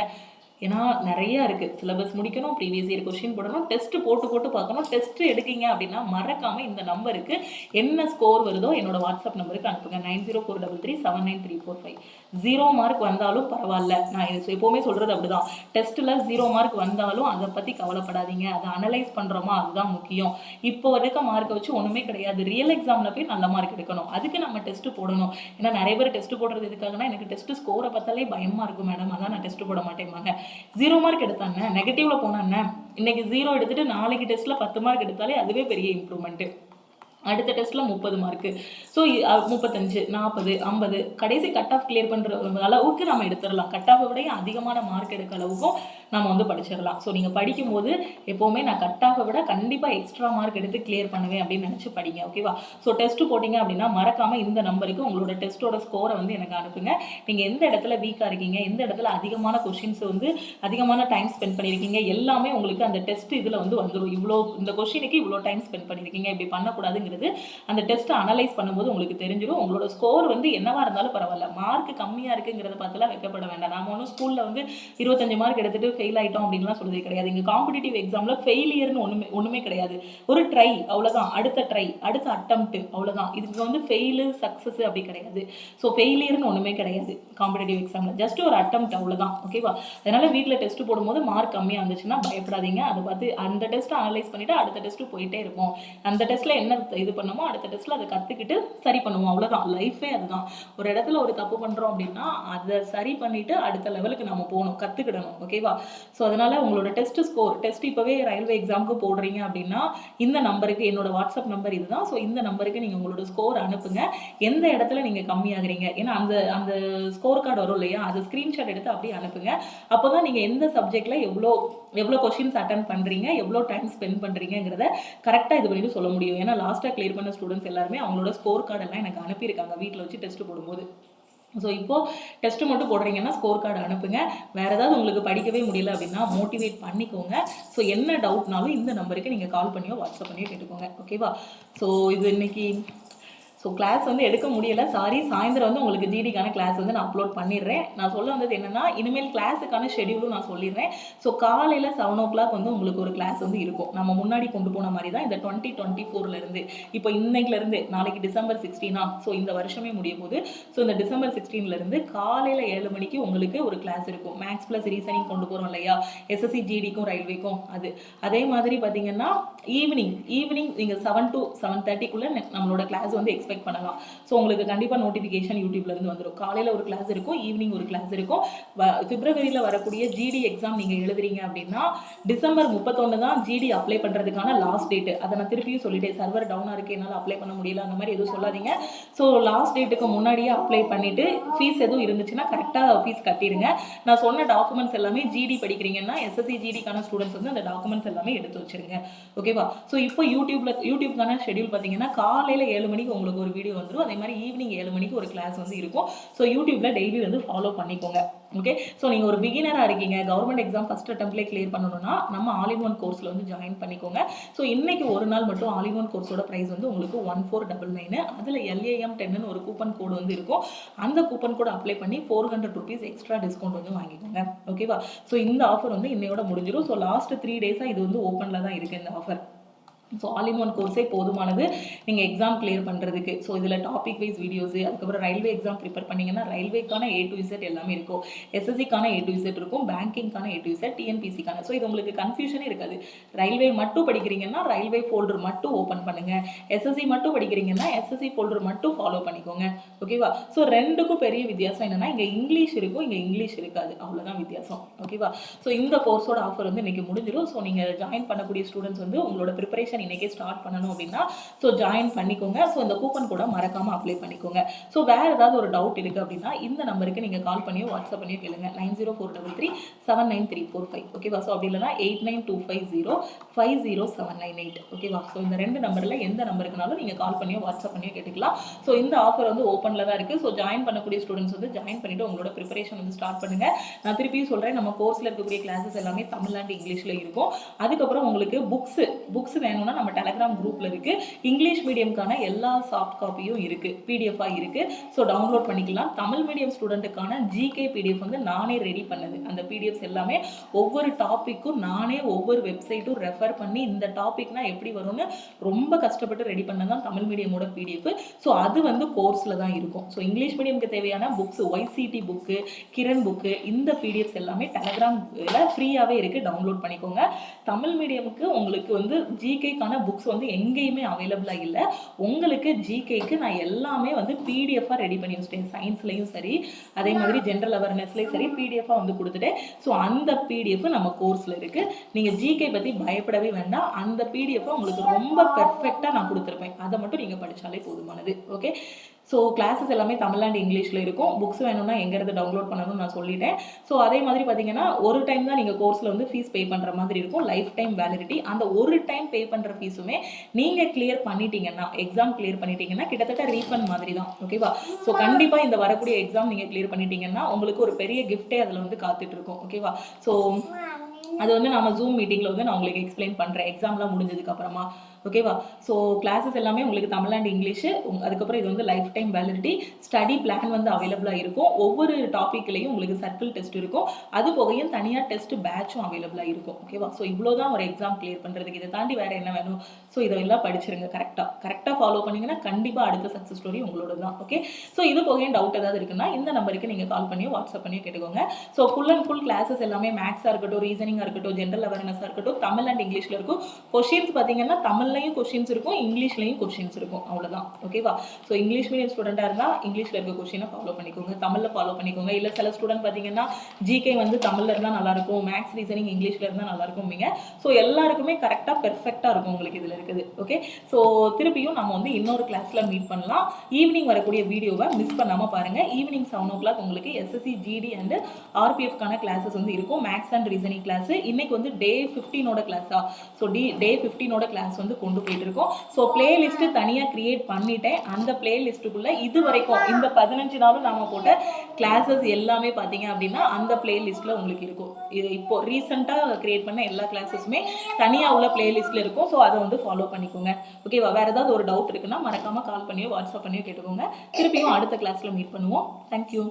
ஏன்னா நிறைய இருக்குது, சிலபஸ் முடிக்கணும், ப்ரீவியஸ் இயர் கொஷின் போடணும், டெஸ்ட் போட்டு போட்டு பார்க்கணும். டெஸ்ட் எடுக்கீங்க அப்படின்னா மறக்காமல் இந்த நம்பருக்கு என்ன ஸ்கோர் வருதோ என்னோட வாட்ஸ்அப் நம்பருக்கு அனுப்புங்க. 904333799345. 0 மார்க் வந்தாலும் பரவாயில்ல, நான் இது எப்போவுமே சொல்கிறது அப்படிதான். டெஸ்ட்டில் 0 மார்க் வந்தாலும் அதை பற்றி கவலைப்படாதீங்க, அதை அனலைஸ் பண்ணுறோமா அதுதான் முக்கியம். இப்போ இருக்க மார்க்கை வச்சு ஒன்றுமே கிடையாது. ரியல் எக்ஸாமில் போய் நல்ல மார்க் எடுக்கணும், அதுக்கு நம்ம டெஸ்ட் போடணும். ஏன்னா நிறைய பேர் டெஸ்ட் போடுறது எதுக்காகனா, எனக்கு டெஸ்ட் ஸ்கோரை பார்த்தாலே பயமாக இருக்கும் மேடம், அதான் நான் டெஸ்ட் போட மாட்டேங்க. 0 மார்க் எடுத்தாங்க, நெகட்டிவ்ல போனாங்க, இன்னைக்கு 0 எடுத்துட்டு நாளைக்கு டெஸ்ட்ல 10 மார்க் எடுத்தாலே அதுவே பெரிய இம்ப்ரூவ்மெண்ட். அடுத்த டெஸ்ட்டில் 30 மார்க்கு, ஸோ 35, 40, 50 கடைசி கட் ஆஃப் கிளியர் பண்ணுற அளவுக்கு நம்ம எடுத்துடலாம். கட் ஆஃபை விட அதிகமான மார்க் எடுக்க அளவுக்கும் நம்ம வந்து படிச்சிடலாம். ஸோ நீங்கள் படிக்கும்போது எப்போவுமே நான் கட் ஆஃபை விட கண்டிப்பாக எக்ஸ்ட்ரா மார்க் எடுத்து கிளியர் பண்ணுவேன் அப்படின்னு நினச்சி படிங்க, ஓகேவா? ஸோ டெஸ்ட்டு போட்டிங்க அப்படின்னா மறக்காமல் இந்த நம்பருக்கு உங்களோட டெஸ்ட்டோட ஸ்கோரை வந்து எனக்கு அனுப்புங்க. நீங்கள் எந்த இடத்துல வீக்காக இருக்கீங்க, எந்த இடத்துல அதிகமான கொஷின்ஸ் வந்து அதிகமான டைம் ஸ்பெண்ட் பண்ணியிருக்கீங்க, எல்லாமே உங்களுக்கு அந்த டெஸ்ட் இதில் வந்து வந்துடும். இவ்வளோ இந்த கொஷினுக்கு இவ்வளோ டைம் ஸ்பெண்ட் பண்ணியிருக்கீங்க, இப்படி பண்ணக்கூடாதுங்க அந்த டெஸ்ட்டை அனலைஸ் பண்ணும்போது உங்களுக்கு தெரிஞ்சிடும். உங்களோட ஸ்கோர் வந்து என்னவா இருந்தாலும் பரவாயில்ல, மார்க் கம்மியாக இருக்குங்கிறத பார்த்துலாம் வைக்கப்பட வேண்டாம். நாம ஒன்றும் ஸ்கூலில் வந்து 25 மார்க் எடுத்துட்டு ஃபெயில் ஆகிட்டோம் அப்படின்லாம் சொல்றது கிடையாது. இங்கே காம்படிட்டிவ் எக்ஸாமில் ஃபெயிலியர்னு ஒன்றுமே கிடையாது. ஒரு ட்ரை அவ்வளோதான், அடுத்த ட்ரை, அடுத்த அட்டம்ப்ட் அவ்வளோதான். இதுக்கு வந்து ஃபெயிலு சக்ஸஸ் அப்படி கிடையாது. ஸோ ஃபெயிலியர்னு ஒன்றுமே கிடையாது காம்படிட்டிவ் எக்ஸாமில், ஜஸ்ட் ஒரு அட்டம்ப்ட் அவ்வளோதான், ஓகேவா? அதனால் வீட்டில் டெஸ்ட் போடும்போது மார்க் கம்மியாக இருந்துச்சுன்னா பயப்படாதீங்க. அதை பார்த்து அந்த டெஸ்ட்டை அனலைஸ் பண்ணிவிட்டு அடுத்த டெஸ்ட்டு போயிட்டே இருப்போம். அந்த டெஸ்ட்டில் என்ன இது பண்ணுமோ அடுத்த டெஸ்ட்டில் அதை கற்றுக்கிட்டு சரி பண்ணுவோம், அவ்வளோதான். லைஃபே அதுதான். ஒரு இடத்துல ஒரு தப்பு பண்ணுறோம் அப்படின்னா அதை சரி பண்ணிவிட்டு அடுத்த லெவலுக்கு நம்ம போகணும், கற்றுக்கிடணும், ஓகேவா? ஸோ அதனால் உங்களோட டெஸ்ட் ஸ்கோர், டெஸ்ட் இப்போவே ரயில்வே எக்ஸாமுக்கு போடுறீங்க அப்படின்னா இந்த நம்பருக்கு, என்னோட வாட்ஸ்அப் நம்பர் இதுதான். ஸோ இந்த நம்பருக்கு நீங்கள் உங்களோட ஸ்கோர் அனுப்புங்க. எந்த இடத்துல நீங்கள் கம்மியாகிறீங்க, ஏன்னா அந்த அந்த ஸ்கோர் கார்டு வரும் இல்லையா, அதை ஸ்க்ரீன்ஷாட் எடுத்து அப்படியே அனுப்புங்க. அப்போ தான் நீங்கள் எந்த சப்ஜெக்டில் எவ்வளோ கொஷின்ஸ் அட்டன் பண்ணுறீங்க, எவ்வளோ டைம் ஸ்பெண்ட் பண்ணுறீங்கிறத கரெக்டாக இது பண்ணிட்டு சொல்ல முடியும். ஏன்னா லாஸ்ட்டாக கிளியர் பண்ண ஸ்டூடெண்ட்ஸ் எல்லாருமே அவங்களோட ஸ்கோர் கார்டெல்லாம் எனக்கு அனுப்பியிருக்காங்க வீட்டில் வச்சு டெஸ்ட் போடும்போது. ஸோ இப்போது டெஸ்ட்டு மட்டும் போடுறீங்கன்னா ஸ்கோர் கார்டு அனுப்புங்க. வேறு ஏதாவது உங்களுக்கு படிக்கவே முடியல அப்படின்னா மோட்டிவேட் பண்ணிக்கோங்க. ஸோ என்ன டவுட்னாலும் இந்த நம்பருக்கு நீங்கள் கால் பண்ணியோ வாட்ஸ்அப் பண்ணியோ கேட்டுக்கோங்க, ஓகேவா? ஸோ இது இன்னைக்கு கிளாஸ் வந்து எடுக்க முடியலை, சாரி. சாயந்தரம் வந்து உங்களுக்கு ஜிடிக்கான கிளாஸ் வந்து நான் அப்லோட் பண்ணிடுறேன். நான் சொல்ல வந்தது என்னென்னா, இனிமேல் கிளாஸுக்கான ஷெடியூலும் நான் சொல்லிடுறேன். ஸோ காலையில் 7 o'clock வந்து உங்களுக்கு ஒரு கிளாஸ் வந்து இருக்கும். நம்ம முன்னாடி கொண்டு போன மாதிரி தான் இந்த 2024 இப்போ இன்னைக்குலேருந்து நாளைக்கு December 16 ஸோ இந்த வருஷமே முடிய போகுது. ஸோ இந்த December 16 காலையில் 7 மணிக்கு உங்களுக்கு ஒரு கிளாஸ் இருக்கும். மேக்ஸ் ப்ளஸ் ரீசனிங் கொண்டு போகிறோம் இல்லையா, எஸ்எஸ்சி ஜிடிக்கும் ரயில்வேக்கும். அதே மாதிரி பார்த்தீங்கன்னா ஈவினிங் நீங்கள் 7 to 7:30 நம்மளோட கிளாஸ் வந்து எக்ஸ்பெக்ட் பண்ணலாம். ஸோ உங்களுக்கு கண்டிப்பாக நோட்டிஃபிகேஷன் யூடியூப்லேருந்து வந்துடும். காலையில் ஒரு கிளாஸ் இருக்கும், ஈவினிங் ஒரு கிளாஸ் இருக்கும். பிப்ரவரியில் வரக்கூடிய ஜிடி எக்ஸாம் நீங்கள் எழுதுறீங்க அப்படின்னா December 31 தான் ஜிடி அப்ளை பண்ணுறதுக்கான லாஸ்ட் டேட்டு. அதை நான் திருப்பியும் சொல்லிட்டேன், சர்வர் டவுனாக இருக்குது, என்னால் அப்ளை பண்ண முடியல அந்த மாதிரி எதுவும் சொல்லாதீங்க. ஸோ லாஸ்ட் டேட்டுக்கு முன்னாடியே அப்ளை பண்ணிவிட்டு ஃபீஸ் எதுவும் இருந்துச்சுன்னா கரெக்டாக ஃபீஸ் கட்டிடுங்க. நான் சொன்ன டாக்குமெண்ட்ஸ் எல்லாமே ஜிடி படிக்கிறீங்கன்னா எஸ்எஸ்சி ஜிடிக்கான ஸ்டூடெண்ட்ஸ் வந்து அந்த டாக்குமெண்ட்ஸ் எல்லாமே எடுத்து வச்சிருங்க, ஓகேவா? ஸோ இப்போ யூடியூப்கான ஷெடியூல் பார்த்தீங்கன்னா காலையில் 7 மணிக்கு உங்களுக்கு ஒரு வீடியோ வந்துடும். அதே மாதிரி ஈவினிங் 7 மணிக்கு ஒரு கிளாஸ் வந்து இருக்கும். ஸோ யூடியூப்பில் டெய்லி வந்து ஃபாலோ பண்ணிக்கோங்க, ஓகே? ஸோ நீங்கள் ஒரு பிகினராக இருக்கீங்க, கவர்மெண்ட் எக்ஸாம் ஃபஸ்ட் அட்டம்ப்ட்லேயே கிளியர் பண்ணணும்னா நம்ம ஆல் இன் ஒன் கோர்ஸில் வந்து ஜாயின் பண்ணிக்கோங்க. ஸோ இன்னைக்கு ஒரு நாள் மட்டும் ஆல் இன் ஒன் கோர்ஸோட ப்ரைஸ் வந்து உங்களுக்கு 1499. அதில் LAM10 ஒரு கூப்பன் கோடு வந்து இருக்கும். அந்த கூப்பன் கோடு அப்ளை பண்ணி 400 rupees எக்ஸ்ட்ரா டிஸ்கவுண்ட் வந்து வாங்கிக்கோங்க, ஓகேவா? ஸோ இந்த ஆஃபர் வந்து இன்னையோட முடிஞ்சிடும். ஸோ லாஸ்ட் 3 days இது வந்து ஓப்பனில் தான் இருக்குது இந்த offer. So all in one கோர்ஸே போதுமானது நீங்கள் எக்ஸாம் கிளியர் பண்ணுறதுக்கு. ஸோ இதில் டாபிக் வைஸ் வீடியோஸு, அதுக்கப்புறம் ரயில்வே எக்ஸாம் ப்ரிப்பேர் பண்ணிங்கன்னா ரயில்வேக்கான A to Z எல்லாமே இருக்கும், எஸ்எஸ்சிக்கான A to Z இருக்கும், பேங்கிங்கான A to Z, டிஎன்பிசிக்கான. ஸோ இது உங்களுக்கு கன்ஃபியூஷனே இருக்காது. ரயில்வே மட்டும் படிக்கிறீங்கன்னா ரயில்வே ஃபோல்டர் மட்டும் ஓப்பன் பண்ணுங்கள், எஸ்எஸ்சி மட்டும் படிக்கிறீங்கன்னா எஸ்எஸ்சி ஃபோல்டர் மட்டும் ஃபாலோ பண்ணிக்கோங்க, ஓகேவா? ஸோ ரெண்டுக்கும் பெரிய வித்தியாசம் என்னென்னா இங்கே இங்கிலீஷ் இருக்கும், இங்கே இங்கிலீஷ் இருக்காது, அவ்வளோதான் வித்தியாசம், ஓகேவா? ஸோ இந்த கோர்ஸோட ஆஃபர் வந்து இன்றைக்கி முடிஞ்சிடும். ஸோ நீங்கள் ஜாயின் பண்ணக்கூடிய ஸ்டூடெண்ட்ஸ் வந்து உங்களோட ப்ரிப்பரேஷன் இன்னைக்கே ஸ்டார்ட் பண்ணணும் அப்படின்னா ஸோ ஜாயின் பண்ணிக்கோங்க. ஸோ இந்த கூப்பன் கூட மறக்காமல் அப்ளை பண்ணிக்கோங்க. ஸோ வேறு ஏதாவது ஒரு டவுட் இருக்குது அப்படின்னா இந்த நம்பருக்கு நீங்கள் கால் பண்ணியோ வாட்ஸ்அப் பண்ணியோ கேளுங்க, 9043379345, ஓகேவா? ஸோ அப்படி இல்லைனா 8925050798, ஓகேவா? ஸோ இந்த 2 நம்பரில் எந்த நம்பருக்குனாலும் நீங்கள் கால் பண்ணியோ வாட்ஸ்அப் பண்ணியோ கேட்டுக்கலாம். ஸோ இந்த ஆஃபர் வந்து ஓப்பனில் தான் இருக்குது. ஸோ ஜாயின் பண்ணக்கூடிய ஸ்டூடெண்ட்ஸ் வந்து ஜாயின் பண்ணிவிட்டு உங்களோட ப்ரிப்பரேஷன் வந்து ஸ்டார்ட் பண்ணுங்கள். நான் திருப்பியும் சொல்கிறேன், நம்ம கோர்ஸில் இருக்கக்கூடிய கிளாஸஸ் எல்லாமே தமிழ் அண்ட் இங்கிலீஷில் இருக்கும். அதுக்கப்புறம் உங்களுக்கு புக்ஸ் வேணும்னா வேணும்னா நம்ம டெலகிராம் குரூப்பில் இருக்குது. இங்கிலீஷ் மீடியம்க்கான எல்லா சாஃப்ட் காப்பியும் இருக்குது, பிடிஎஃபாக இருக்குது. ஸோ டவுன்லோட் பண்ணிக்கலாம். தமிழ் மீடியம் ஸ்டூடெண்ட்டுக்கான ஜிகே பிடிஎஃப் வந்து நானே ரெடி பண்ணது. அந்த பிடிஎஃப்ஸ் எல்லாமே ஒவ்வொரு டாப்பிக்கும் நானே ஒவ்வொரு வெப்சைட்டும் ரெஃபர் பண்ணி இந்த டாபிக்னா எப்படி வரும்னு ரொம்ப கஷ்டப்பட்டு ரெடி பண்ணதான் தமிழ் மீடியமோட பிடிஎஃப். ஸோ அது வந்து கோர்ஸில் தான் இருக்கும். ஸோ இங்கிலீஷ் மீடியம்க்கு தேவையான books, YCT book, Kiran book, இந்த பிடிஎஃப்ஸ் எல்லாமே டெலகிராமில் ஃப்ரீயாகவே இருக்குது, டவுன்லோட் பண்ணிக்கோங்க. தமிழ் மீடியமுக்கு உங்களுக்கு வந்து ஜிகேக்கான புக்ஸ் வந்து எங்கேயுமே அவைலபிளாக இல்லை. உங்களுக்கு ஜிகேக்கு நான் எல்லாமே வந்து பிடிஎஃபாக ரெடி பண்ணி வச்சிட்டேன். சயின்ஸ்லையும் சரி, அதே மாதிரி ஜென்ரல் அவேர்னஸ்லையும் சரி பிடிஎஃபாக வந்து கொடுத்துட்டேன். ஸோ அந்த பிடிஎஃப் நம்ம கோர்ஸில் இருக்குது. நீங்கள் ஜிகே பற்றி பயப்படவே வேண்டாம். அந்த பிடிஎஃப் உங்களுக்கு ரொம்ப பெர்ஃபெக்டாக நான் கொடுத்துருப்பேன். அதை மட்டும் நீங்கள் படித்தாலே போதுமானது. ஓகே, ஸோ கிளாஸஸ் எல்லாமே தமிழ் அண்ட் இங்கிலீஷில் இருக்கும். புக்ஸ் வேணும்னா எங்கேருந்து டவுன்லோட் பண்ணணும்னு நான் சொல்லிட்டேன். ஸோ அதே மாதிரி பார்த்தீங்கன்னா ஒரு டைம் தான் நீங்கள் கோர்ஸில் வந்து ஃபீஸ் பே பண்ணுற மாதிரி இருக்கும், லைஃப் டைம் வேலிடிட்டி. அந்த ஒரு டைம் பே பண்ணுற ஃபீஸுமே நீங்கள் கிளியர் பண்ணிட்டீங்கன்னா, எக்ஸாம் கிளியர் பண்ணிட்டீங்கன்னா கிட்டத்தட்ட ரீஃபண்ட் மாதிரி தான். ஓகேவா? ஸோ கண்டிப்பாக இந்த வரக்கூடிய எக்ஸாம் நீங்கள் கிளியர் பண்ணிட்டீங்கன்னா உங்களுக்கு ஒரு பெரிய கிஃப்டே அதில் வந்து காத்துட்டு இருக்கும். ஓகேவா? ஸோ அது வந்து நம்ம ஜூம் மீட்டிங்கில் வந்து நான் உங்களுக்கு எக்ஸ்பிளைன் பண்ணுறேன் எக்ஸாம்லாம் முடிஞ்சதுக்கு அப்புறமா. ஓகேவா? ஸோ கிளாஸஸ் எல்லாமே உங்களுக்கு தமிழ் அண்ட் இங்கிலீஷு. அதுக்கப்புறம் இது வந்து life time validity. Study plan வந்து அவைலபிளாக இருக்கும். ஒவ்வொரு டாப்பிக்லையும் உங்களுக்கு சர்க்கிள் டெஸ்ட் இருக்கும். அது போகையும் தனியாக டெஸ்ட் பேட்சும் அவைலபிளாக இருக்கும். ஓகேவா? ஸோ இவ்வளோ தான் ஒரு எக்ஸாம் கிளியர் பண்ணுறதுக்கு. இதை தாண்டி வேறு என்ன வேணும்? ஸோ இதெல்லாம் படிச்சிருங்க. கரெக்டாக ஃபாலோ பண்ணிங்கன்னா கண்டிப்பாக அடுத்த சக்ஸஸ் ஸ்டோரி உங்களோட தான். ஓகே, ஸோ இது போகையும் டவுட் ஏதாவது இருக்குன்னா இந்த நம்பருக்கு நீங்கள் கால் பண்ணியோ வாட்ஸ்அப் பண்ணியோ கேட்டுக்கோங்க. So full and full classes எல்லாமே மேக்ஸாக இருக்கட்டும், ரீசனிங்காக இருக்கட்டும், ஜென்ரல் அவேர்னஸாக இருக்கட்டும், தமிழ் அண்ட் இங்கிலீஷில் இருக்கும். கொஷின்ஸ் பார்த்தீங்கன்னா தமிழ்லையும் கொஷின்ஸ் இருக்கும், இங்கிலீஷ்லையும் கொஷின்ஸ் இருக்கும். அவ்வளோதான். ஓகேவா? ஸோ இங்கிலீஷ் மீடியம் ஸ்டூடெண்ட்டாக இருந்தால் இங்கிலீஷில் இருக்க கொஷினை ஃபாலோ பண்ணிக்கோங்க, தமிழில் ஃபாலோ பண்ணிக்கோங்க. இல்லை சில ஸ்டூடெண்ட் பார்த்தீங்கன்னா ஜிகே வந்து தமிழில் இருந்தால் நல்லாயிருக்கும், மேக்ஸ் ரீசனிங் இங்கிலீஷில் இருந்தால் நல்லாயிருக்கும். ஸோ எல்லாருக்குமே கரெக்டாக பெர்ஃபெக்டாக இருக்கும் உங்களுக்கு இதில் இருக்குது. ஓகே, ஸோ திருப்பியும் நம்ம வந்து இன்னொரு கிளாஸில் மீட் பண்ணலாம். ஈவினிங் வரக்கூடிய வீடியோவை மிஸ் பண்ணாமல் பாருங்கள். ஈவினிங் 7 o'clock உங்களுக்கு எஸ்எஸ்சி ஜிடி அண்ட் ஆர்பிஎஃப்கான கிளாஸஸ் வந்து இருக்கும், மேக்ஸ் அண்ட் ரீசனிங் கிளாஸ். இன்னைக்கு வந்து டே 15ஓட கிளாஸா? ஸோ டே 15ஓட கிளாஸ் வந்து கொண்டு போயிட்டு இருக்கோம். ஸோ பிளேலிஸ்ட்டு தனியாக கிரியேட் பண்ணிட்டேன். அந்த பிளேலிஸ்ட்டுக்குள்ளே இது வரைக்கும் இந்த 15 நாளும் நாம போட்ட கிளாஸஸ் எல்லாமே பார்த்தீங்க அப்படின்னா அந்த பிளேலிஸ்ட்டில் உங்களுக்கு இருக்கும். இது இப்போ ரீசெண்டாக கிரியேட் பண்ண எல்லா கிளாஸஸுமே தனியாக உள்ள பிளேலிஸ்ட்டில் இருக்கும். ஸோ அதை வந்து ஃபாலோ பண்ணிக்கோங்க. ஓகேவா? வேறு ஏதாவது ஒரு டவுட் இருக்குன்னா மறக்காமல் கால் பண்ணியோ வாட்ஸ்அப் பண்ணியோ கேட்டுக்கோங்க. திருப்பியும் அடுத்த கிளாஸில் மீட் பண்ணுவோம். தேங்க்யூ.